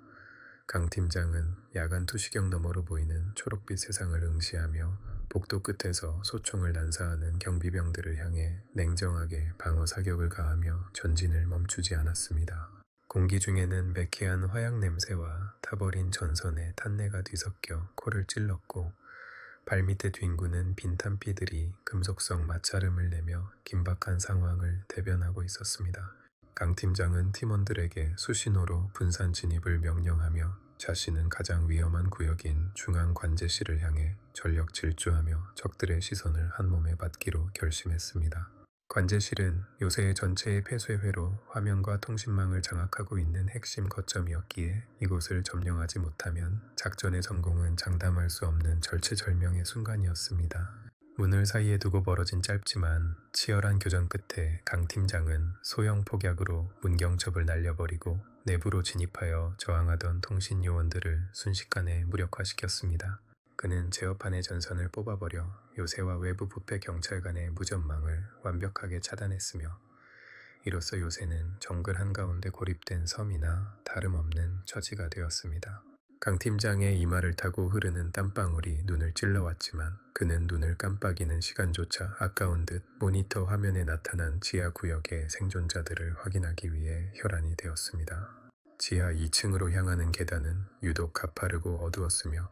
강 팀장은 야간 투시경 너머로 보이는 초록빛 세상을 응시하며 복도 끝에서 소총을 난사하는 경비병들을 향해 냉정하게 방어 사격을 가하며 전진을 멈추지 않았습니다. 공기 중에는 매캐한 화약 냄새와 타버린 전선의 탄내가 뒤섞여 코를 찔렀고 발밑에 뒹구는 빈탄피들이 금속성 마찰음을 내며 긴박한 상황을 대변하고 있었습니다. 강 팀장은 팀원들에게 수신호로 분산 진입을 명령하며 자신은 가장 위험한 구역인 중앙 관제실을 향해 전력 질주하며 적들의 시선을 한몸에 받기로 결심했습니다. 관제실은 요새 전체의 폐쇄회로 화면과 통신망을 장악하고 있는 핵심 거점이었기에 이곳을 점령하지 못하면 작전의 성공은 장담할 수 없는 절체절명의 순간이었습니다. 문을 사이에 두고 벌어진 짧지만 치열한 교전 끝에 강 팀장은 소형 폭약으로 문 경첩을 날려버리고 내부로 진입하여 저항하던 통신 요원들을 순식간에 무력화시켰습니다. 그는 제어판의 전선을 뽑아버려 요새와 외부 부패 경찰 간의 무전망을 완벽하게 차단했으며 이로써 요새는 정글 한가운데 고립된 섬이나 다름없는 처지가 되었습니다. 강 팀장의 이마를 타고 흐르는 땀방울이 눈을 찔러왔지만 그는 눈을 깜빡이는 시간조차 아까운 듯 모니터 화면에 나타난 지하 구역의 생존자들을 확인하기 위해 혈안이 되었습니다. 지하 2층으로 향하는 계단은 유독 가파르고 어두웠으며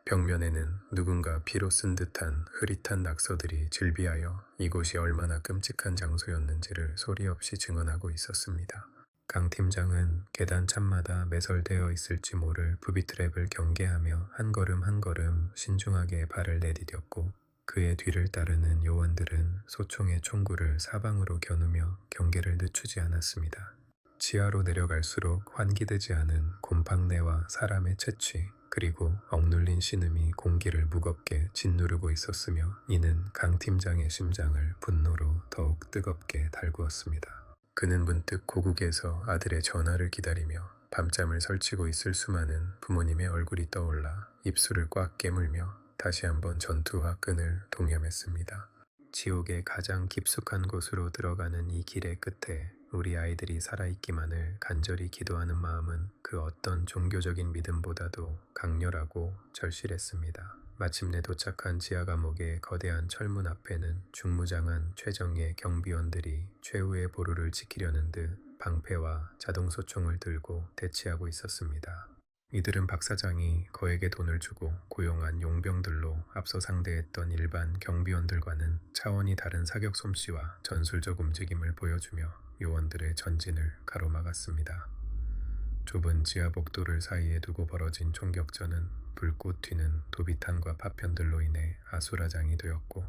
벽면에는 누군가 피로 쓴 듯한 흐릿한 낙서들이 질비하여 이곳이 얼마나 끔찍한 장소였는지를 소리 없이 증언하고 있었습니다. 강 팀장은 계단 참마다 매설되어 있을지 모를 부비트랩을 경계하며 한 걸음 한 걸음 신중하게 발을 내디뎠고 그의 뒤를 따르는 요원들은 소총의 총구를 사방으로 겨누며 경계를 늦추지 않았습니다. 지하로 내려갈수록 환기되지 않은 곰팡내와 사람의 채취 그리고 억눌린 신음이 공기를 무겁게 짓누르고 있었으며 이는 강 팀장의 심장을 분노로 더욱 뜨겁게 달구었습니다. 그는 문득 고국에서 아들의 전화를 기다리며 밤잠을 설치고 있을 수많은 부모님의 얼굴이 떠올라 입술을 꽉 깨물며 다시 한번 전투와 끈을 동염했습니다. 지옥의 가장 깊숙한 곳으로 들어가는 이 길의 끝에 우리 아이들이 살아있기만을 간절히 기도하는 마음은 그 어떤 종교적인 믿음보다도 강렬하고 절실했습니다. 마침내 도착한 지하 감옥의 거대한 철문 앞에는 중무장한 최정예 경비원들이 최후의 보루를 지키려는 듯 방패와 자동소총을 들고 대치하고 있었습니다. 이들은 박 사장이 거액의 돈을 주고 고용한 용병들로 앞서 상대했던 일반 경비원들과는 차원이 다른 사격 솜씨와 전술적 움직임을 보여주며 요원들의 전진을 가로막았습니다. 좁은 지하 복도를 사이에 두고 벌어진 총격전은 불꽃 튀는 도비탄과 파편들로 인해 아수라장이 되었고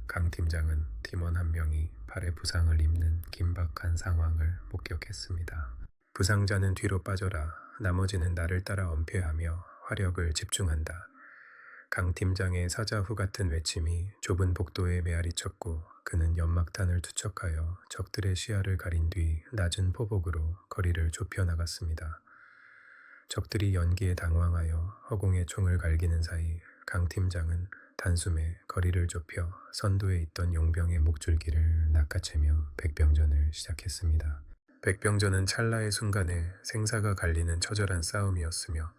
강 팀장은 팀원 한 명이 팔에 부상을 입는 긴박한 상황을 목격했습니다. 부상자는 뒤로 빠져라. 나머지는 나를 따라 엄폐하며 화력을 집중한다. 강 팀장의 사자후 같은 외침이 좁은 복도에 메아리쳤고 그는 연막탄을 투척하여 적들의 시야를 가린 뒤 낮은 포복으로 거리를 좁혀 나갔습니다. 적들이 연기에 당황하여 허공에 총을 갈기는 사이 강 팀장은 단숨에 거리를 좁혀 선두에 있던 용병의 목줄기를 낚아채며 백병전을 시작했습니다. 백병전은 찰나의 순간에 생사가 갈리는 처절한 싸움이었으며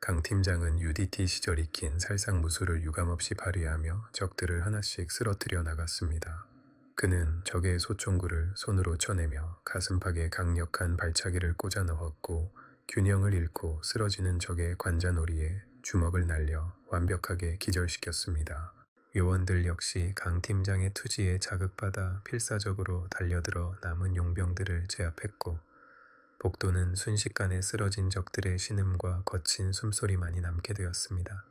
강 팀장은 UDT 시절 익힌 살상무술을 유감없이 발휘하며 적들을 하나씩 쓰러뜨려 나갔습니다. 그는 적의 소총구를 손으로 쳐내며 가슴팍에 강력한 발차기를 꽂아 넣었고 균형을 잃고 쓰러지는 적의 관자놀이에 주먹을 날려 완벽하게 기절시켰습니다. 요원들 역시 강 팀장의 투지에 자극받아 필사적으로 달려들어 남은 용병들을 제압했고 복도는 순식간에 쓰러진 적들의 신음과 거친 숨소리만이 남게 되었습니다.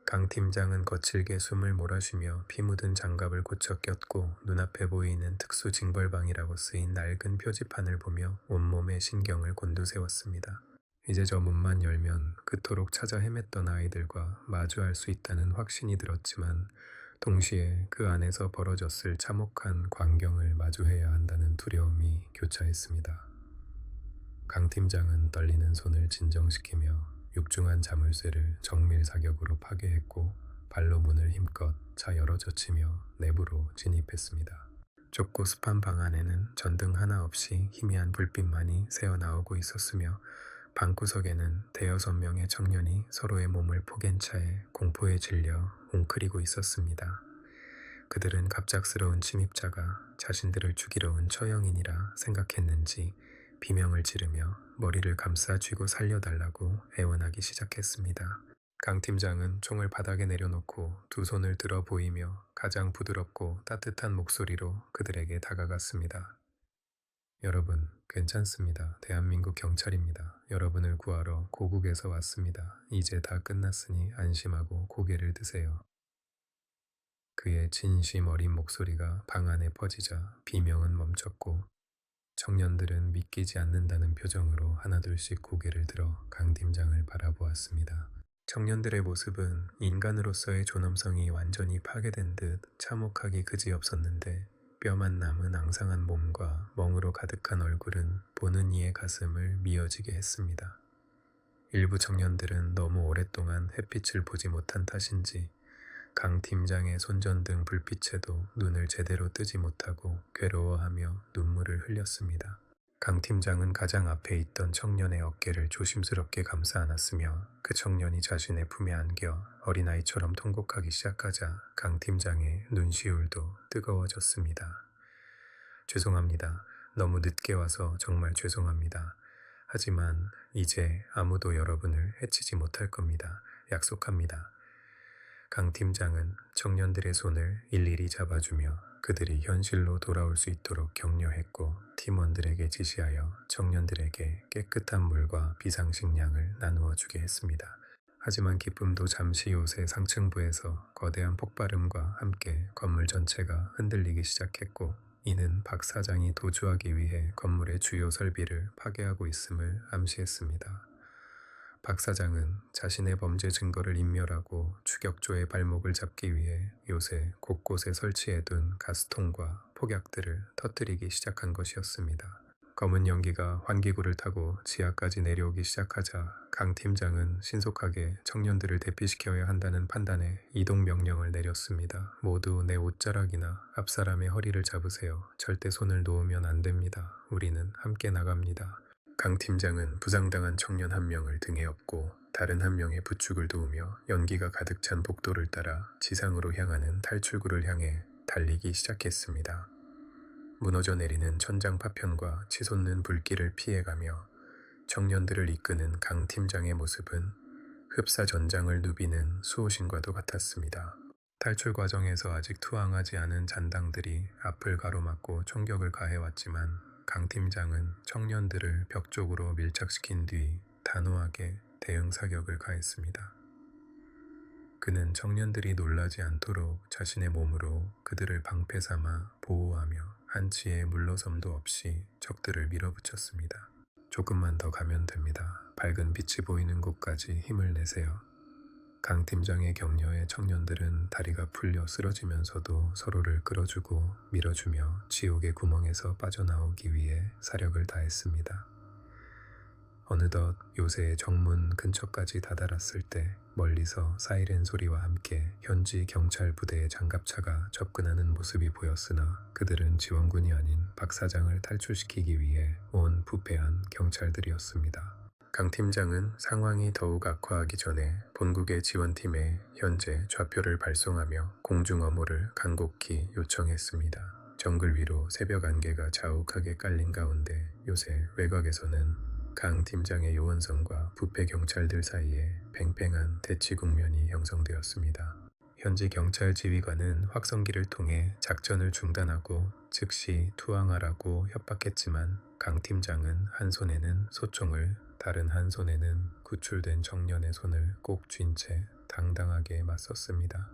강 팀장은 거칠게 숨을 몰아쉬며 피 묻은 장갑을 고쳐 꼈고 눈앞에 보이는 특수 징벌방이라고 쓰인 낡은 표지판을 보며 온몸의 신경을 곤두세웠습니다. 이제 저 문만 열면 그토록 찾아 헤맸던 아이들과 마주할 수 있다는 확신이 들었지만 동시에 그 안에서 벌어졌을 참혹한 광경을 마주해야 한다는 두려움이 교차했습니다. 강 팀장은 떨리는 손을 진정시키며 육중한 자물쇠를 정밀 사격으로 파괴했고 발로 문을 힘껏 차 열어젖히며 내부로 진입했습니다. 좁고 습한 방 안에는 전등 하나 없이 희미한 불빛만이 새어나오고 있었으며 방구석에는 대여섯 명의 청년이 서로의 몸을 포갠 차에 공포에 질려 웅크리고 있었습니다. 그들은 갑작스러운 침입자가 자신들을 죽이러 온 처형인이라 생각했는지 비명을 지르며 머리를 감싸 쥐고 살려달라고 애원하기 시작했습니다. 강 팀장은 총을 바닥에 내려놓고 두 손을 들어 보이며 가장 부드럽고 따뜻한 목소리로 그들에게 다가갔습니다. 여러분, 괜찮습니다. 대한민국 경찰입니다. 여러분을 구하러 고국에서 왔습니다. 이제 다 끝났으니 안심하고 고개를 드세요. 그의 진심 어린 목소리가 방 안에 퍼지자 비명은 멈췄고 청년들은 믿기지 않는다는 표정으로 하나둘씩 고개를 들어 강 팀장을 바라보았습니다. 청년들의 모습은 인간으로서의 존엄성이 완전히 파괴된 듯 참혹하기 그지없었는데 뼈만 남은 앙상한 몸과 멍으로 가득한 얼굴은 보는 이의 가슴을 미어지게 했습니다. 일부 청년들은 너무 오랫동안 햇빛을 보지 못한 탓인지 강 팀장의 손전등 불빛에도 눈을 제대로 뜨지 못하고 괴로워하며 눈물을 흘렸습니다. 강 팀장은 가장 앞에 있던 청년의 어깨를 조심스럽게 감싸 안았으며 그 청년이 자신의 품에 안겨 어린아이처럼 통곡하기 시작하자 강 팀장의 눈시울도 뜨거워졌습니다. 죄송합니다. 너무 늦게 와서 정말 죄송합니다. 하지만 이제 아무도 여러분을 해치지 못할 겁니다. 약속합니다. 강 팀장은 청년들의 손을 일일이 잡아주며 그들이 현실로 돌아올 수 있도록 격려했고 팀원들에게 지시하여 청년들에게 깨끗한 물과 비상식량을 나누어 주게 했습니다. 하지만 기쁨도 잠시 요새 상층부에서 거대한 폭발음과 함께 건물 전체가 흔들리기 시작했고 이는 박 사장이 도주하기 위해 건물의 주요 설비를 파괴하고 있음을 암시했습니다. 박 사장은 자신의 범죄 증거를 인멸하고 추격조의 발목을 잡기 위해 요새 곳곳에 설치해둔 가스통과 폭약들을 터뜨리기 시작한 것이었습니다. 검은 연기가 환기구를 타고 지하까지 내려오기 시작하자 강 팀장은 신속하게 청년들을 대피시켜야 한다는 판단에 이동 명령을 내렸습니다. 모두 내 옷자락이나 앞사람의 허리를 잡으세요. 절대 손을 놓으면 안 됩니다. 우리는 함께 나갑니다. 강 팀장은 부상당한 청년 한 명을 등에 업고 다른 한 명의 부축을 도우며 연기가 가득 찬 복도를 따라 지상으로 향하는 탈출구를 향해 달리기 시작했습니다. 무너져 내리는 천장 파편과 치솟는 불길을 피해가며 청년들을 이끄는 강 팀장의 모습은 흡사 전장을 누비는 수호신과도 같았습니다. 탈출 과정에서 아직 투항하지 않은 잔당들이 앞을 가로막고 총격을 가해왔지만 강 팀장은 청년들을 벽 쪽으로 밀착시킨 뒤 단호하게 대응 사격을 가했습니다. 그는 청년들이 놀라지 않도록 자신의 몸으로 그들을 방패 삼아 보호하며 한치의 물러섬도 없이 적들을 밀어붙였습니다. 조금만 더 가면 됩니다. 밝은 빛이 보이는 곳까지 힘을 내세요. 강 팀장의 격려에 청년들은 다리가 풀려 쓰러지면서도 서로를 끌어주고 밀어주며 지옥의 구멍에서 빠져나오기 위해 사력을 다했습니다. 어느덧 요새의 정문 근처까지 다다랐을 때 멀리서 사이렌 소리와 함께 현지 경찰 부대의 장갑차가 접근하는 모습이 보였으나 그들은 지원군이 아닌 박 사장을 탈출시키기 위해 온 부패한 경찰들이었습니다. 강 팀장은 상황이 더욱 악화하기 전에 본국의 지원팀에 현재 좌표를 발송하며 공중 엄호를 간곡히 요청했습니다. 정글 위로 새벽 안개가 자욱하게 깔린 가운데 요새 외곽에서는 강 팀장의 요원성과 부패 경찰들 사이에 팽팽한 대치 국면이 형성되었습니다. 현지 경찰 지휘관은 확성기를 통해 작전을 중단하고 즉시 투항하라고 협박했지만 강 팀장은 한 손에는 소총을 다른 한 손에는 구출된 청년의 손을 꼭 쥔 채 당당하게 맞섰습니다.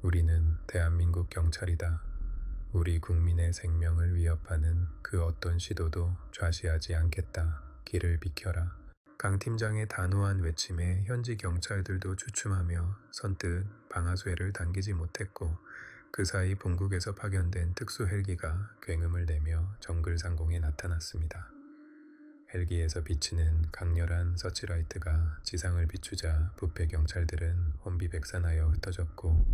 우리는 대한민국 경찰이다. 우리 국민의 생명을 위협하는 그 어떤 시도도 좌시하지 않겠다. 길을 비켜라. 강 팀장의 단호한 외침에 현지 경찰들도 주춤하며 선뜻 방아쇠를 당기지 못했고 그 사이 본국에서 파견된 특수 헬기가 굉음을 내며 정글 상공에 나타났습니다. 헬기에서 비치는 강렬한 서치라이트가 지상을 비추자 부패 경찰들은 혼비백산하여 흩어졌고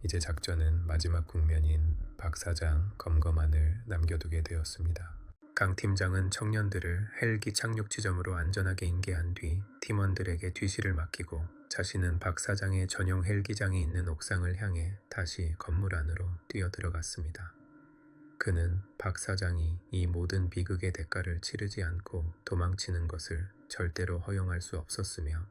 이제 작전은 마지막 국면인 박 사장 검거만을 남겨두게 되었습니다. 강 팀장은 청년들을 헬기 착륙 지점으로 안전하게 인계한 뒤 팀원들에게 뒤실을 맡기고 자신은 박 사장의 전용 헬기장이 있는 옥상을 향해 다시 건물 안으로 뛰어들어갔습니다. 그는 박 사장이 이 모든 비극의 대가를 치르지 않고 도망치는 것을 절대로 허용할 수 없었으며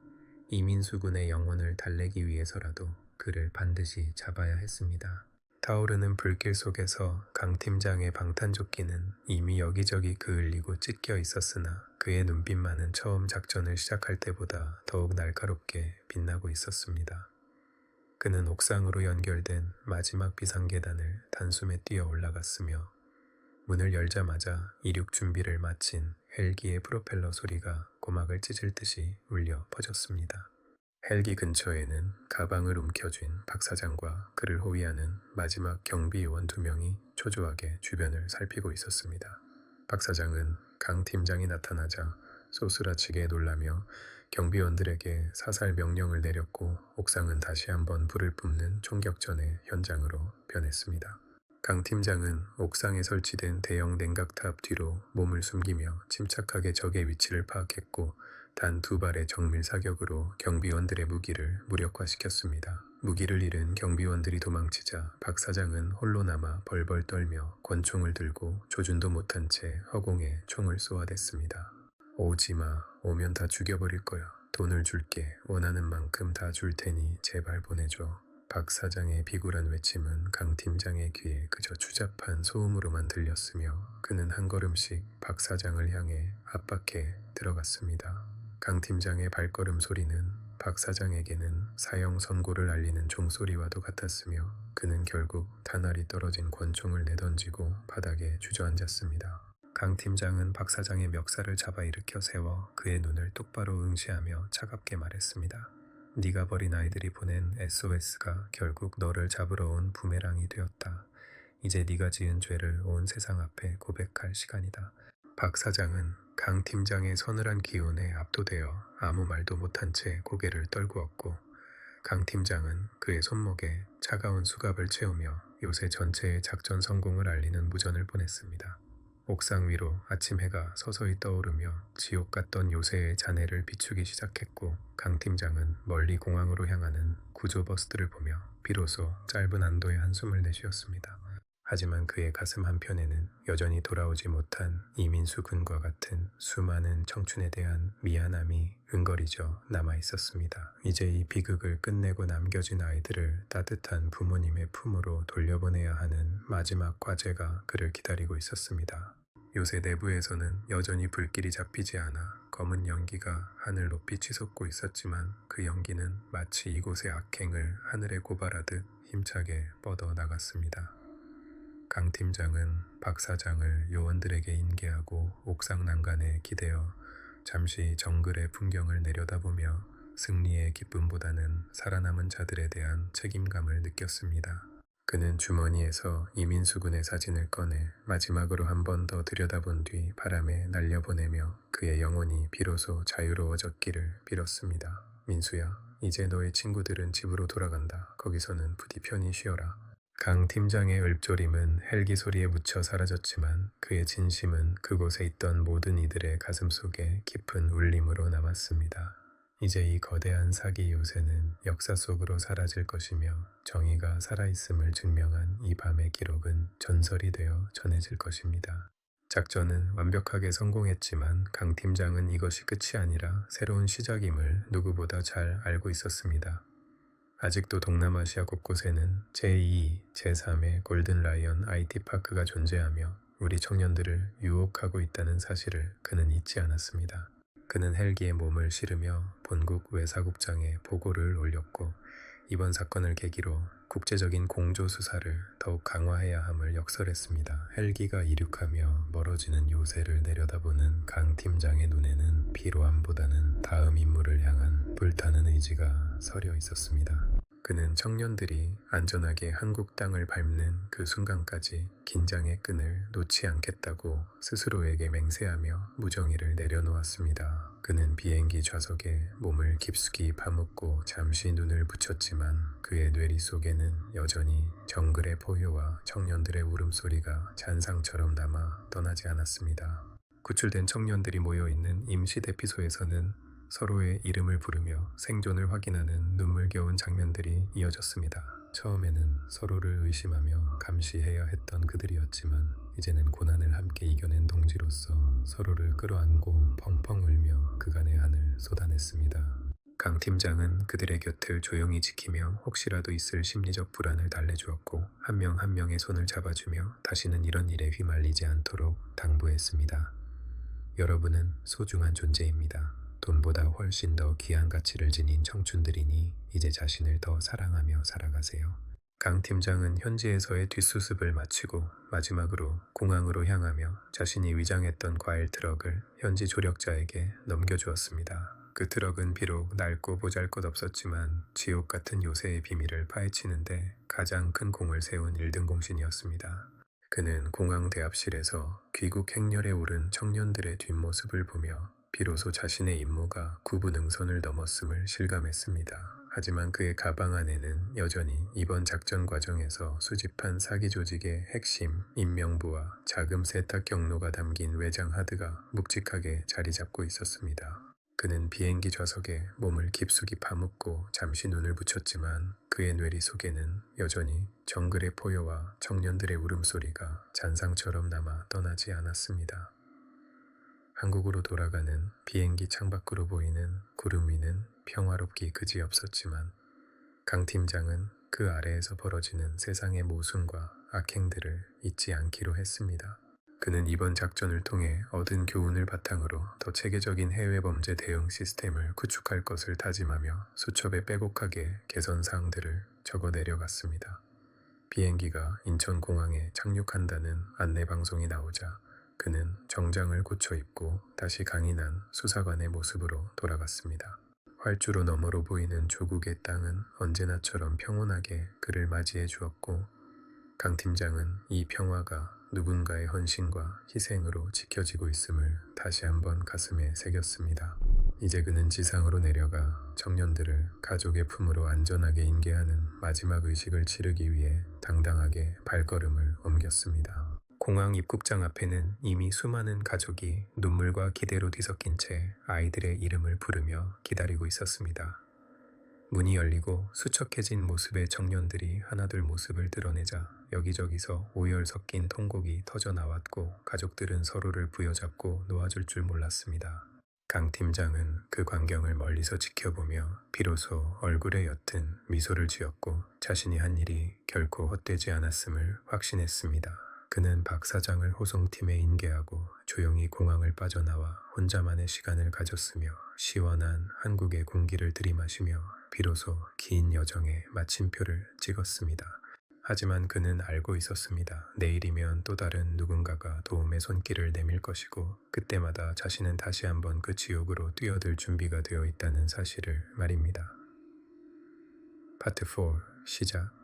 이민수군의 영혼을 달래기 위해서라도 그를 반드시 잡아야 했습니다. 타오르는 불길 속에서 강 팀장의 방탄조끼는 이미 여기저기 그을리고 찢겨 있었으나 그의 눈빛만은 처음 작전을 시작할 때보다 더욱 날카롭게 빛나고 있었습니다. 그는 옥상으로 연결된 마지막 비상계단을 단숨에 뛰어 올라갔으며 문을 열자마자 이륙 준비를 마친 헬기의 프로펠러 소리가 고막을 찢을 듯이 울려 퍼졌습니다. 헬기 근처에는 가방을 움켜쥔 박 사장과 그를 호위하는 마지막 경비 요원 2명이 초조하게 주변을 살피고 있었습니다. 박 사장은 강 팀장이 나타나자 소스라치게 놀라며 경비원들에게 사살 명령을 내렸고 옥상은 다시 한번 불을 뿜는 총격전의 현장으로 변했습니다. 강 팀장은 옥상에 설치된 대형 냉각탑 뒤로 몸을 숨기며 침착하게 적의 위치를 파악했고 단 2발의 정밀 사격으로 경비원들의 무기를 무력화시켰습니다. 무기를 잃은 경비원들이 도망치자 박 사장은 홀로 남아 벌벌 떨며 권총을 들고 조준도 못한 채 허공에 총을 쏘아댔습니다. 오지마, 오면 다 죽여버릴 거야. 돈을 줄게. 원하는 만큼 다 줄 테니 제발 보내줘. 박 사장의 비굴한 외침은 강 팀장의 귀에 그저 추잡한 소음으로만 들렸으며 그는 한 걸음씩 박 사장을 향해 압박해 들어갔습니다. 강 팀장의 발걸음 소리는 박 사장에게는 사형 선고를 알리는 종소리와도 같았으며 그는 결국 다날이 떨어진 권총을 내던지고 바닥에 주저앉았습니다. 강 팀장은 박 사장의 멱살을 잡아 일으켜 세워 그의 눈을 똑바로 응시하며 차갑게 말했습니다. 네가 버린 아이들이 보낸 SOS가 결국 너를 잡으러 온 부메랑이 되었다. 이제 네가 지은 죄를 온 세상 앞에 고백할 시간이다. 박 사장은 강 팀장의 서늘한 기운에 압도되어 아무 말도 못한 채 고개를 떨구었고 강 팀장은 그의 손목에 차가운 수갑을 채우며 요새 전체의 작전 성공을 알리는 무전을 보냈습니다. 옥상 위로 아침 해가 서서히 떠오르며 지옥 같던 요새의 잔해를 비추기 시작했고 강 팀장은 멀리 공항으로 향하는 구조버스들을 보며 비로소 짧은 안도의 한숨을 내쉬었습니다. 하지만 그의 가슴 한편에는 여전히 돌아오지 못한 이민수 군과 같은 수많은 청춘에 대한 미안함이 은거리져 남아 있었습니다. 이제 이 비극을 끝내고 남겨진 아이들을 따뜻한 부모님의 품으로 돌려보내야 하는 마지막 과제가 그를 기다리고 있었습니다. 요새 내부에서는 여전히 불길이 잡히지 않아 검은 연기가 하늘 높이 치솟고 있었지만 그 연기는 마치 이곳의 악행을 하늘에 고발하듯 힘차게 뻗어 나갔습니다. 강 팀장은 박 사장을 요원들에게 인계하고 옥상 난간에 기대어 잠시 정글의 풍경을 내려다보며 승리의 기쁨보다는 살아남은 자들에 대한 책임감을 느꼈습니다. 그는 주머니에서 이민수 군의 사진을 꺼내 마지막으로 한 번 더 들여다본 뒤 바람에 날려보내며 그의 영혼이 비로소 자유로워졌기를 빌었습니다. 민수야, 이제 너의 친구들은 집으로 돌아간다. 거기서는 부디 편히 쉬어라. 강 팀장의 읊조림은 헬기 소리에 묻혀 사라졌지만 그의 진심은 그곳에 있던 모든 이들의 가슴 속에 깊은 울림으로 남았습니다. 이제 이 거대한 사기 요새는 역사 속으로 사라질 것이며 정의가 살아있음을 증명한 이 밤의 기록은 전설이 되어 전해질 것입니다. 작전은 완벽하게 성공했지만 강 팀장은 이것이 끝이 아니라 새로운 시작임을 누구보다 잘 알고 있었습니다. 아직도 동남아시아 곳곳에는 제2, 제3의 골든라이언 IT파크가 존재하며 우리 청년들을 유혹하고 있다는 사실을 그는 잊지 않았습니다. 그는 헬기에 몸을 실으며 본국 외사국장에 보고를 올렸고 이번 사건을 계기로 국제적인 공조 수사를 더욱 강화해야 함을 역설했습니다. 헬기가 이륙하며 멀어지는 요새를 내려다보는 강 팀장의 눈에는 피로함보다는 다음 임무를 향한 불타는 의지가 서려 있었습니다. 그는 청년들이 안전하게 한국 땅을 밟는 그 순간까지 긴장의 끈을 놓지 않겠다고 스스로에게 맹세하며 무정의를 내려놓았습니다. 그는 비행기 좌석에 몸을 깊숙이 파묻고 잠시 눈을 붙였지만 그의 뇌리 속에는 여전히 정글의 포효와 청년들의 울음소리가 잔상처럼 남아 떠나지 않았습니다. 구출된 청년들이 모여있는 임시 대피소에서는 서로의 이름을 부르며 생존을 확인하는 눈물겨운 장면들이 이어졌습니다. 처음에는 서로를 의심하며 감시해야 했던 그들이었지만 이제는 고난을 함께 이겨낸 동지로서 서로를 끌어안고 펑펑 울며 그간의 한을 쏟아냈습니다. 강 팀장은 그들의 곁을 조용히 지키며 혹시라도 있을 심리적 불안을 달래주었고 한 명 한 명의 손을 잡아주며 다시는 이런 일에 휘말리지 않도록 당부했습니다. 여러분은 소중한 존재입니다. 돈보다 훨씬 더 귀한 가치를 지닌 청춘들이니 이제 자신을 더 사랑하며 살아가세요. 강 팀장은 현지에서의 뒷수습을 마치고 마지막으로 공항으로 향하며 자신이 위장했던 과일 트럭을 현지 조력자에게 넘겨주었습니다. 그 트럭은 비록 낡고 보잘것없었지만 지옥 같은 요새의 비밀을 파헤치는데 가장 큰 공을 세운 1등 공신이었습니다. 그는 공항 대합실에서 귀국 행렬에 오른 청년들의 뒷모습을 보며 비로소 자신의 임무가 구분응선을 넘었음을 실감했습니다. 하지만 그의 가방 안에는 여전히 이번 작전 과정에서 수집한 사기 조직의 핵심, 인명부와 자금 세탁 경로가 담긴 외장 하드가 묵직하게 자리 잡고 있었습니다. 그는 비행기 좌석에 몸을 깊숙이 파묻고 잠시 눈을 붙였지만 그의 뇌리 속에는 여전히 정글의 포효와 청년들의 울음소리가 잔상처럼 남아 떠나지 않았습니다. 한국으로 돌아가는 비행기 창밖으로 보이는 구름 위는 평화롭기 그지없었지만 강 팀장은 그 아래에서 벌어지는 세상의 모순과 악행들을 잊지 않기로 했습니다. 그는 이번 작전을 통해 얻은 교훈을 바탕으로 더 체계적인 해외 범죄 대응 시스템을 구축할 것을 다짐하며 수첩에 빼곡하게 개선 사항들을 적어 내려갔습니다. 비행기가 인천공항에 착륙한다는 안내방송이 나오자 그는 정장을 고쳐 입고 다시 강인한 수사관의 모습으로 돌아갔습니다. 활주로 너머로 보이는 조국의 땅은 언제나처럼 평온하게 그를 맞이해 주었고 강 팀장은 이 평화가 누군가의 헌신과 희생으로 지켜지고 있음을 다시 한번 가슴에 새겼습니다. 이제 그는 지상으로 내려가 청년들을 가족의 품으로 안전하게 인계하는 마지막 의식을 치르기 위해 당당하게 발걸음을 옮겼습니다. 공항 입국장 앞에는 이미 수많은 가족이 눈물과 기대로 뒤섞인 채 아이들의 이름을 부르며 기다리고 있었습니다. 문이 열리고 수척해진 모습의 청년들이 하나둘 모습을 드러내자 여기저기서 오열 섞인 통곡이 터져 나왔고 가족들은 서로를 부여잡고 놓아줄 줄 몰랐습니다. 강 팀장은 그 광경을 멀리서 지켜보며 비로소 얼굴에 옅은 미소를 지었고 자신이 한 일이 결코 헛되지 않았음을 확신했습니다. 그는 박 사장을 호송팀에 인계하고 조용히 공항을 빠져나와 혼자만의 시간을 가졌으며 시원한 한국의 공기를 들이마시며 비로소 긴 여정의 마침표를 찍었습니다. 하지만 그는 알고 있었습니다. 내일이면 또 다른 누군가가 도움의 손길을 내밀 것이고 그때마다 자신은 다시 한번 그 지옥으로 뛰어들 준비가 되어 있다는 사실을 말입니다. 파트 4 시작.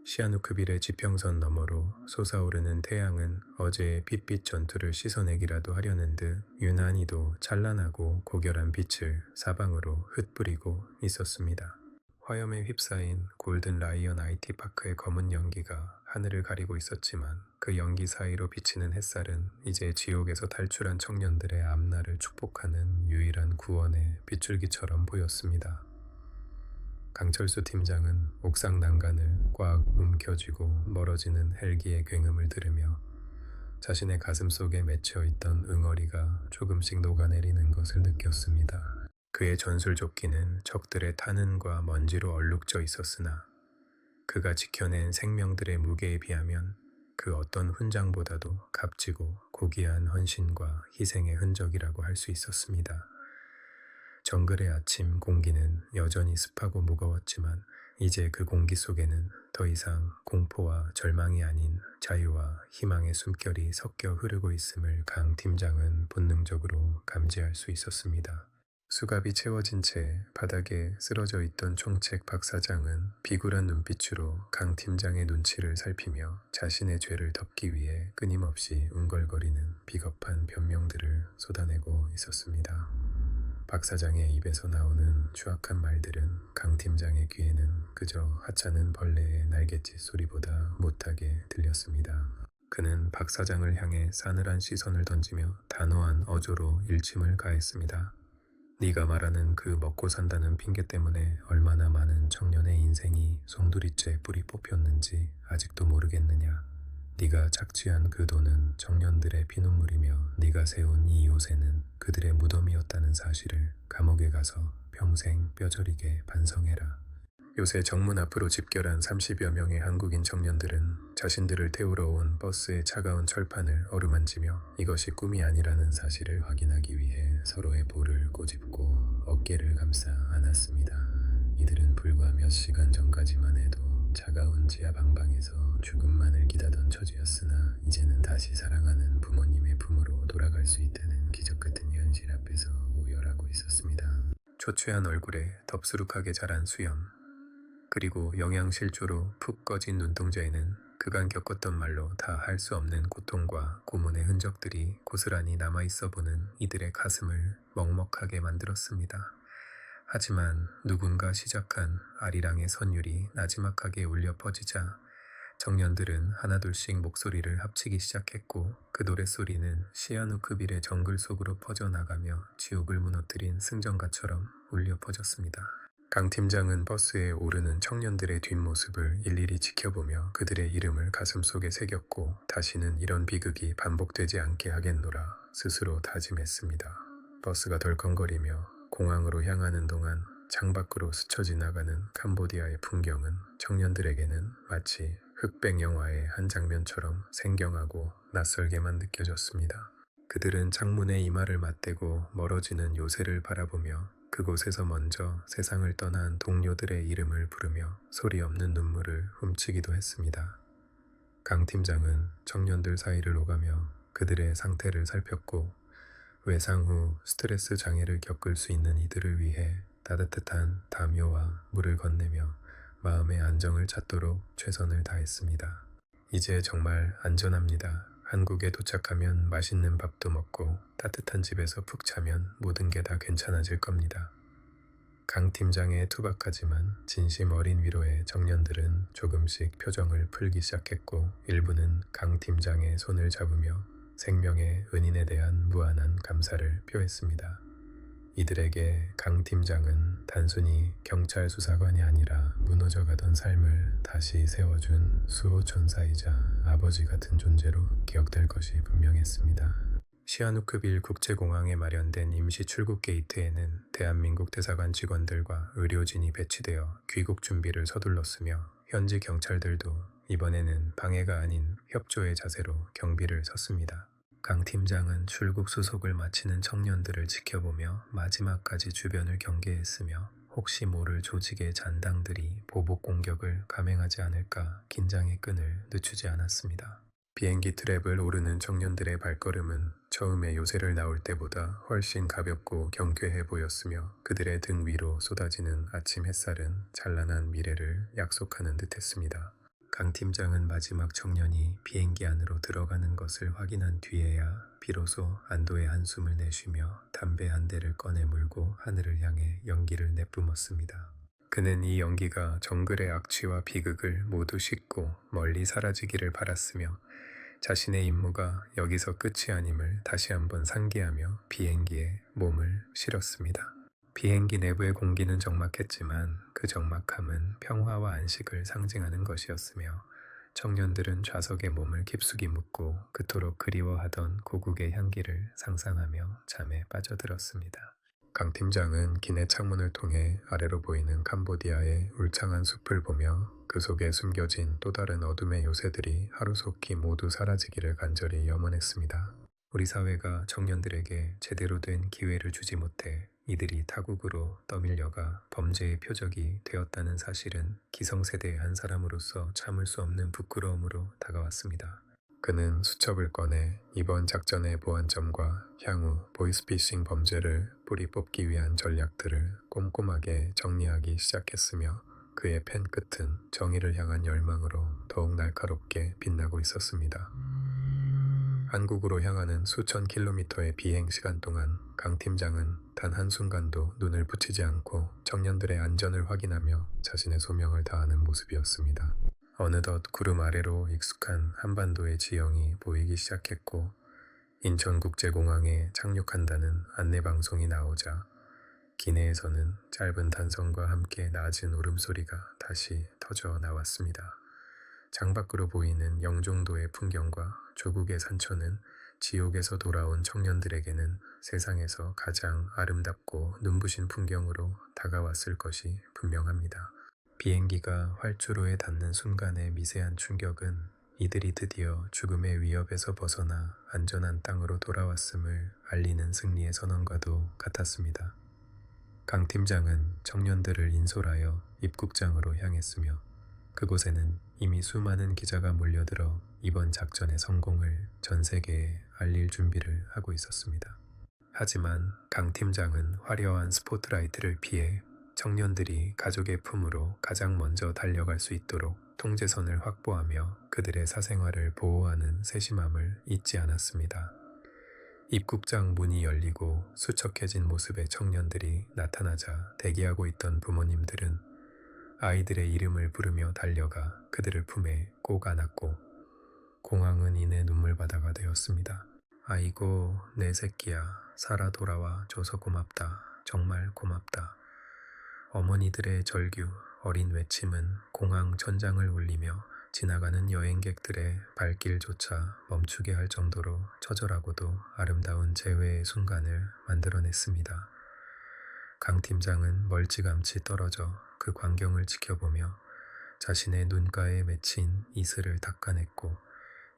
시아누크빌의 지평선 너머로 솟아오르는 태양은 어제의 빛빛 전투를 씻어내기라도 하려는 듯 유난히도 찬란하고 고결한 빛을 사방으로 흩뿌리고 있었습니다. 화염에 휩싸인 골든 라이언 IT파크의 검은 연기가 하늘을 가리고 있었지만 그 연기 사이로 비치는 햇살은 이제 지옥에서 탈출한 청년들의 앞날을 축복하는 유일한 구원의 빗줄기처럼 보였습니다. 강철수 팀장은 옥상 난간을 꽉 움켜쥐고 멀어지는 헬기의 굉음을 들으며 자신의 가슴 속에 맺혀 있던 응어리가 조금씩 녹아내리는 것을 느꼈습니다. 그의 전술조끼는 적들의 탄흔과 먼지로 얼룩져 있었으나 그가 지켜낸 생명들의 무게에 비하면 그 어떤 훈장보다도 값지고 고귀한 헌신과 희생의 흔적이라고 할 수 있었습니다. 정글의 아침 공기는 여전히 습하고 무거웠지만 이제 그 공기 속에는 더 이상 공포와 절망이 아닌 자유와 희망의 숨결이 섞여 흐르고 있음을 강 팀장은 본능적으로 감지할 수 있었습니다. 수갑이 채워진 채 바닥에 쓰러져 있던 총책 박 사장은 비굴한 눈빛으로 강 팀장의 눈치를 살피며 자신의 죄를 덮기 위해 끊임없이 웅걸거리는 비겁한 변명들을 쏟아내고 있었습니다. 박 사장의 입에서 나오는 추악한 말들은 강 팀장의 귀에는 그저 하찮은 벌레의 날갯짓 소리보다 못하게 들렸습니다. 그는 박 사장을 향해 싸늘한 시선을 던지며 단호한 어조로 일침을 가했습니다. 네가 말하는 그 먹고 산다는 핑계 때문에 얼마나 많은 청년의 인생이 송두리째 뿌리 뽑혔는지 아직도 모르겠느냐. 네가 착취한 그 돈은 청년들의 피눈물이며 네가 세운 이 요새는 그들의 무덤이었다는 사실을 감옥에 가서 평생 뼈저리게 반성해라. 요새 정문 앞으로 집결한 30여 명의 한국인 청년들은 자신들을 태우러 온 버스의 차가운 철판을 어루만지며 이것이 꿈이 아니라는 사실을 확인하기 위해 서로의 볼을 꼬집고 어깨를 감싸 안았습니다. 이들은 불과 몇 시간 전까지만 해도 차가운 지하 방방에서 죽음만을 기다던 처지였으나 이제는 다시 사랑하는 부모님의 품으로 돌아갈 수 있다는 기적 같은 현실 앞에서 오열하고 있었습니다. 초췌한 얼굴에 덥수룩하게 자란 수염, 그리고 영양실조로 푹 꺼진 눈동자에는 그간 겪었던 말로 다 할 수 없는 고통과 고문의 흔적들이 고스란히 남아있어 보는 이들의 가슴을 먹먹하게 만들었습니다. 하지만 누군가 시작한 아리랑의 선율이 나지막하게 울려 퍼지자 청년들은 하나둘씩 목소리를 합치기 시작했고 그 노랫소리는 시아누크빌의 정글 속으로 퍼져나가며 지옥을 무너뜨린 승전가처럼 울려 퍼졌습니다. 강 팀장은 버스에 오르는 청년들의 뒷모습을 일일이 지켜보며 그들의 이름을 가슴속에 새겼고 다시는 이런 비극이 반복되지 않게 하겠노라 스스로 다짐했습니다. 버스가 덜컹거리며 공항으로 향하는 동안 창밖으로 스쳐 지나가는 캄보디아의 풍경은 청년들에게는 마치 흑백 영화의 한 장면처럼 생경하고 낯설게만 느껴졌습니다. 그들은 창문에 이마를 맞대고 멀어지는 요새를 바라보며 그곳에서 먼저 세상을 떠난 동료들의 이름을 부르며 소리 없는 눈물을 훔치기도 했습니다. 강 팀장은 청년들 사이를 오가며 그들의 상태를 살폈고 외상 후 스트레스 장애를 겪을 수 있는 이들을 위해 따뜻한 담요와 물을 건네며 마음의 안정을 찾도록 최선을 다했습니다. 이제 정말 안전합니다. 한국에 도착하면 맛있는 밥도 먹고 따뜻한 집에서 푹 자면 모든 게 다 괜찮아질 겁니다. 강 팀장의 투박하지만 진심 어린 위로에 청년들은 조금씩 표정을 풀기 시작했고 일부는 강 팀장의 손을 잡으며 생명의 은인에 대한 무한한 감사를 표했습니다. 이들에게 강 팀장은 단순히 경찰 수사관이 아니라 무너져가던 삶을 다시 세워준 수호천사이자 아버지 같은 존재로 기억될 것이 분명했습니다. 시아누크빌 국제공항에 마련된 임시 출국 게이트에는 대한민국 대사관 직원들과 의료진이 배치되어 귀국 준비를 서둘렀으며 현지 경찰들도 이번에는 방해가 아닌 협조의 자세로 경비를 섰습니다. 강 팀장은 출국 수속을 마치는 청년들을 지켜보며 마지막까지 주변을 경계했으며 혹시 모를 조직의 잔당들이 보복 공격을 감행하지 않을까 긴장의 끈을 늦추지 않았습니다. 비행기 트랩을 오르는 청년들의 발걸음은 처음에 요새를 나올 때보다 훨씬 가볍고 경쾌해 보였으며 그들의 등 위로 쏟아지는 아침 햇살은 찬란한 미래를 약속하는 듯했습니다. 강 팀장은 마지막 청년이 비행기 안으로 들어가는 것을 확인한 뒤에야 비로소 안도의 한숨을 내쉬며 담배 한 대를 꺼내 물고 하늘을 향해 연기를 내뿜었습니다. 그는 이 연기가 정글의 악취와 비극을 모두 씻고 멀리 사라지기를 바랐으며 자신의 임무가 여기서 끝이 아님을 다시 한번 상기하며 비행기에 몸을 실었습니다. 비행기 내부의 공기는 적막했지만 그 적막함은 평화와 안식을 상징하는 것이었으며 청년들은 좌석에 몸을 깊숙이 묻고 그토록 그리워하던 고국의 향기를 상상하며 잠에 빠져들었습니다. 강 팀장은 기내 창문을 통해 아래로 보이는 캄보디아의 울창한 숲을 보며 그 속에 숨겨진 또 다른 어둠의 요새들이 하루속히 모두 사라지기를 간절히 염원했습니다. 우리 사회가 청년들에게 제대로 된 기회를 주지 못해 이들이 타국으로 떠밀려가 범죄의 표적이 되었다는 사실은 기성세대의 한 사람으로서 참을 수 없는 부끄러움으로 다가왔습니다. 그는 수첩을 꺼내 이번 작전의 보완점과 향후 보이스피싱 범죄를 뿌리 뽑기 위한 전략들을 꼼꼼하게 정리하기 시작했으며 그의 펜 끝은 정의를 향한 열망으로 더욱 날카롭게 빛나고 있었습니다. 한국으로 향하는 수천 킬로미터의 비행 시간 동안 강 팀장은 단 한순간도 눈을 붙이지 않고 청년들의 안전을 확인하며 자신의 소명을 다하는 모습이었습니다. 어느덧 구름 아래로 익숙한 한반도의 지형이 보이기 시작했고 인천국제공항에 착륙한다는 안내방송이 나오자 기내에서는 짧은 단성과 함께 낮은 울음소리가 다시 터져 나왔습니다. 창밖으로 보이는 영종도의 풍경과 조국의 산천은 지옥에서 돌아온 청년들에게는 세상에서 가장 아름답고 눈부신 풍경으로 다가왔을 것이 분명합니다. 비행기가 활주로에 닿는 순간의 미세한 충격은 이들이 드디어 죽음의 위협에서 벗어나 안전한 땅으로 돌아왔음을 알리는 승리의 선언과도 같았습니다. 강 팀장은 청년들을 인솔하여 입국장으로 향했으며 그곳에는 이미 수많은 기자가 몰려들어 이번 작전의 성공을 전 세계에 알릴 준비를 하고 있었습니다. 하지만 강 팀장은 화려한 스포트라이트를 피해 청년들이 가족의 품으로 가장 먼저 달려갈 수 있도록 통제선을 확보하며 그들의 사생활을 보호하는 세심함을 잊지 않았습니다. 입국장 문이 열리고 수척해진 모습의 청년들이 나타나자 대기하고 있던 부모님들은 아이들의 이름을 부르며 달려가 그들을 품에 꼭 안았고 공항은 이내 눈물바다가 되었습니다. 아이고 내 새끼야 살아 돌아와 줘서 고맙다. 정말 고맙다. 어머니들의 절규 어린 외침은 공항 천장을 울리며 지나가는 여행객들의 발길조차 멈추게 할 정도로 처절하고도 아름다운 재회의 순간을 만들어냈습니다. 강 팀장은 멀찌감치 떨어져 그 광경을 지켜보며 자신의 눈가에 맺힌 이슬을 닦아냈고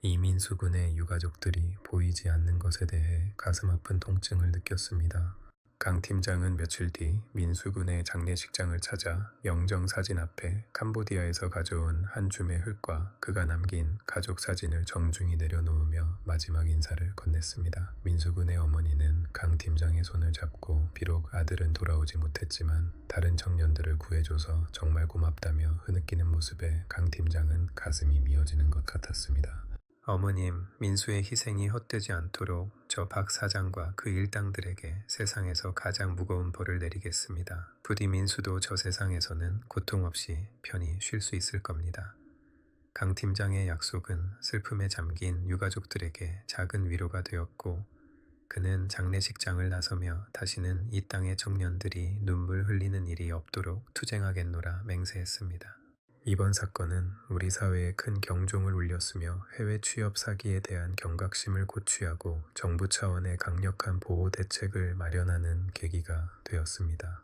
이 민수군의 유가족들이 보이지 않는 것에 대해 가슴 아픈 통증을 느꼈습니다. 강 팀장은 며칠 뒤 민수군의 장례식장을 찾아 영정사진 앞에 캄보디아에서 가져온 한 줌의 흙과 그가 남긴 가족 사진을 정중히 내려놓으며 마지막 인사를 건넸습니다. 민수군의 어머니는 강 팀장의 손을 잡고 비록 아들은 돌아오지 못했지만 다른 청년들을 구해줘서 정말 고맙다며 흐느끼는 모습에 강 팀장은 가슴이 미어지는 것 같았습니다. 어머님, 민수의 희생이 헛되지 않도록 저 박 사장과 그 일당들에게 세상에서 가장 무거운 벌을 내리겠습니다. 부디 민수도 저 세상에서는 고통 없이 편히 쉴 수 있을 겁니다. 강 팀장의 약속은 슬픔에 잠긴 유가족들에게 작은 위로가 되었고 그는 장례식장을 나서며 다시는 이 땅의 청년들이 눈물 흘리는 일이 없도록 투쟁하겠노라 맹세했습니다. 이번 사건은 우리 사회에 큰 경종을 울렸으며 해외 취업 사기에 대한 경각심을 고취하고 정부 차원의 강력한 보호 대책을 마련하는 계기가 되었습니다.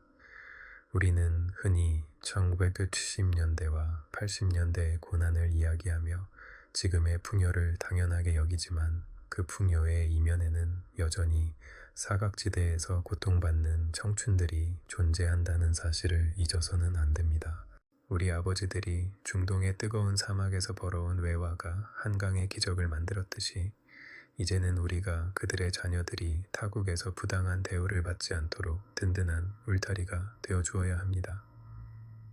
우리는 흔히 1970년대와 80년대의 고난을 이야기하며 지금의 풍요를 당연하게 여기지만 그 풍요의 이면에는 여전히 사각지대에서 고통받는 청춘들이 존재한다는 사실을 잊어서는 안 됩니다. 우리 아버지들이 중동의 뜨거운 사막에서 벌어온 외화가 한강의 기적을 만들었듯이 이제는 우리가 그들의 자녀들이 타국에서 부당한 대우를 받지 않도록 든든한 울타리가 되어주어야 합니다.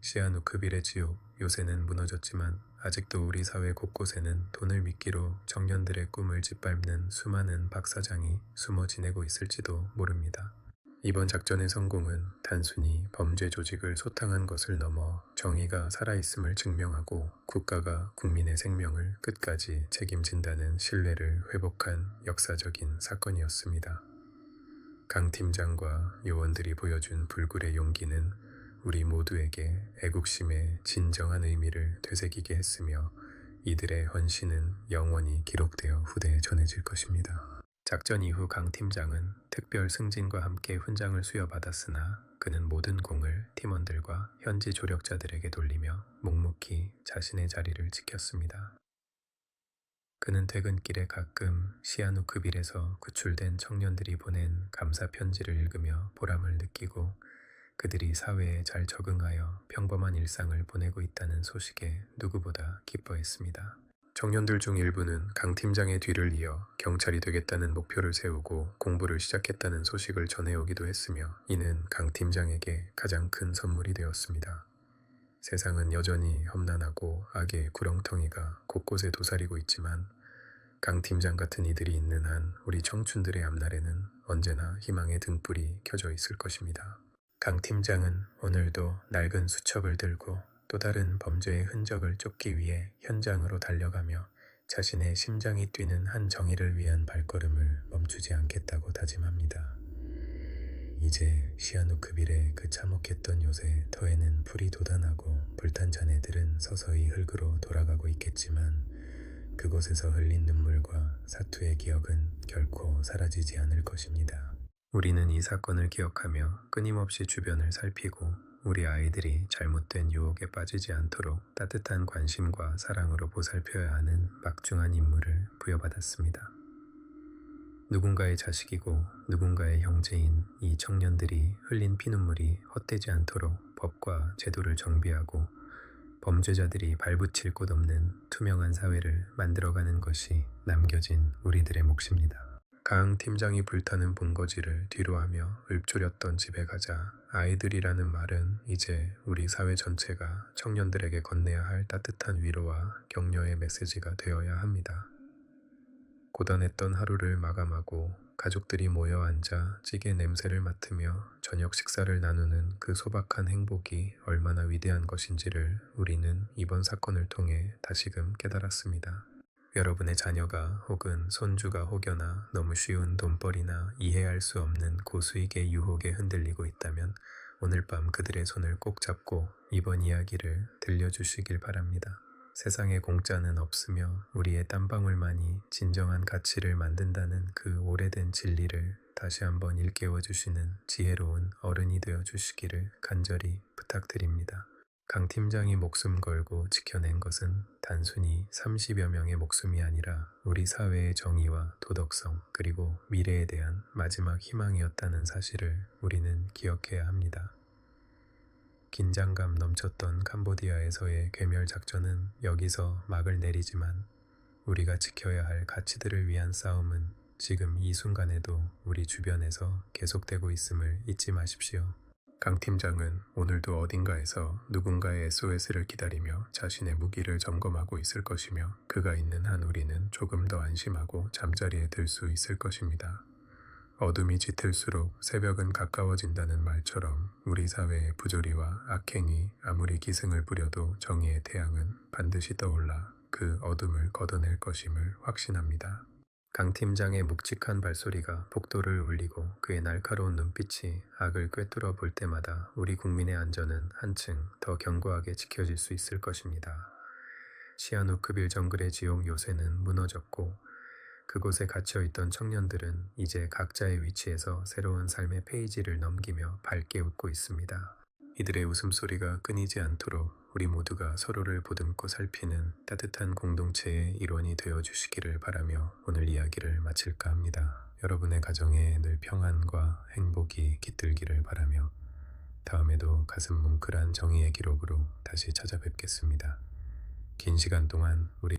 시아누크빌의 지옥, 요새는 무너졌지만 아직도 우리 사회 곳곳에는 돈을 미끼로 청년들의 꿈을 짓밟는 수많은 박사장이 숨어 지내고 있을지도 모릅니다. 이번 작전의 성공은 단순히 범죄 조직을 소탕한 것을 넘어 정의가 살아있음을 증명하고 국가가 국민의 생명을 끝까지 책임진다는 신뢰를 회복한 역사적인 사건이었습니다. 강 팀장과 요원들이 보여준 불굴의 용기는 우리 모두에게 애국심의 진정한 의미를 되새기게 했으며 이들의 헌신은 영원히 기록되어 후대에 전해질 것입니다. 작전 이후 강 팀장은 특별 승진과 함께 훈장을 수여받았으나 그는 모든 공을 팀원들과 현지 조력자들에게 돌리며 묵묵히 자신의 자리를 지켰습니다. 그는 퇴근길에 가끔 시아누크빌에서 구출된 청년들이 보낸 감사 편지를 읽으며 보람을 느끼고 그들이 사회에 잘 적응하여 평범한 일상을 보내고 있다는 소식에 누구보다 기뻐했습니다. 청년들 중 일부는 강 팀장의 뒤를 이어 경찰이 되겠다는 목표를 세우고 공부를 시작했다는 소식을 전해오기도 했으며 이는 강 팀장에게 가장 큰 선물이 되었습니다. 세상은 여전히 험난하고 악의 구렁텅이가 곳곳에 도사리고 있지만 강 팀장 같은 이들이 있는 한 우리 청춘들의 앞날에는 언제나 희망의 등불이 켜져 있을 것입니다. 강 팀장은 오늘도 낡은 수첩을 들고 또 다른 범죄의 흔적을 쫓기 위해 현장으로 달려가며 자신의 심장이 뛰는 한 정의를 위한 발걸음을 멈추지 않겠다고 다짐합니다. 이제 시아누크빌의 그 참혹했던 요새 터에는 불이 돋아나고 불탄 잔해들은 서서히 흙으로 돌아가고 있겠지만 그곳에서 흘린 눈물과 사투의 기억은 결코 사라지지 않을 것입니다. 우리는 이 사건을 기억하며 끊임없이 주변을 살피고 우리 아이들이 잘못된 유혹에 빠지지 않도록 따뜻한 관심과 사랑으로 보살펴야 하는 막중한 임무를 부여받았습니다. 누군가의 자식이고 누군가의 형제인 이 청년들이 흘린 피눈물이 헛되지 않도록 법과 제도를 정비하고 범죄자들이 발붙일 곳 없는 투명한 사회를 만들어가는 것이 남겨진 우리들의 몫입니다. 강 팀장이 불타는 본거지를 뒤로하며 읊조렸던 집에 가자 아이들이라는 말은 이제 우리 사회 전체가 청년들에게 건네야 할 따뜻한 위로와 격려의 메시지가 되어야 합니다. 고단했던 하루를 마감하고 가족들이 모여 앉아 찌개 냄새를 맡으며 저녁 식사를 나누는 그 소박한 행복이 얼마나 위대한 것인지를 우리는 이번 사건을 통해 다시금 깨달았습니다. 여러분의 자녀가 혹은 손주가 혹여나 너무 쉬운 돈벌이나 이해할 수 없는 고수익의 유혹에 흔들리고 있다면 오늘 밤 그들의 손을 꼭 잡고 이번 이야기를 들려주시길 바랍니다. 세상에 공짜는 없으며 우리의 땀방울만이 진정한 가치를 만든다는 그 오래된 진리를 다시 한번 일깨워 주시는 지혜로운 어른이 되어 주시기를 간절히 부탁드립니다. 강 팀장이 목숨 걸고 지켜낸 것은 단순히 30여 명의 목숨이 아니라 우리 사회의 정의와 도덕성 그리고 미래에 대한 마지막 희망이었다는 사실을 우리는 기억해야 합니다. 긴장감 넘쳤던 캄보디아에서의 괴멸 작전은 여기서 막을 내리지만 우리가 지켜야 할 가치들을 위한 싸움은 지금 이 순간에도 우리 주변에서 계속되고 있음을 잊지 마십시오. 강 팀장은 오늘도 어딘가에서 누군가의 SOS를 기다리며 자신의 무기를 점검하고 있을 것이며 그가 있는 한 우리는 조금 더 안심하고 잠자리에 들 수 있을 것입니다. 어둠이 짙을수록 새벽은 가까워진다는 말처럼 우리 사회의 부조리와 악행이 아무리 기승을 부려도 정의의 태양은 반드시 떠올라 그 어둠을 걷어낼 것임을 확신합니다. 강 팀장의 묵직한 발소리가 복도를 울리고 그의 날카로운 눈빛이 악을 꿰뚫어 볼 때마다 우리 국민의 안전은 한층 더 견고하게 지켜질 수 있을 것입니다. 시아누크빌 정글의 지옥 요새는 무너졌고 그곳에 갇혀있던 청년들은 이제 각자의 위치에서 새로운 삶의 페이지를 넘기며 밝게 웃고 있습니다. 이들의 웃음소리가 끊이지 않도록 우리 모두가 서로를 보듬고 살피는 따뜻한 공동체의 일원이 되어주시기를 바라며 오늘 이야기를 마칠까 합니다. 여러분의 가정에 늘 평안과 행복이 깃들기를 바라며 다음에도 가슴 뭉클한 정의의 기록으로 다시 찾아뵙겠습니다. 긴 시간 동안 우리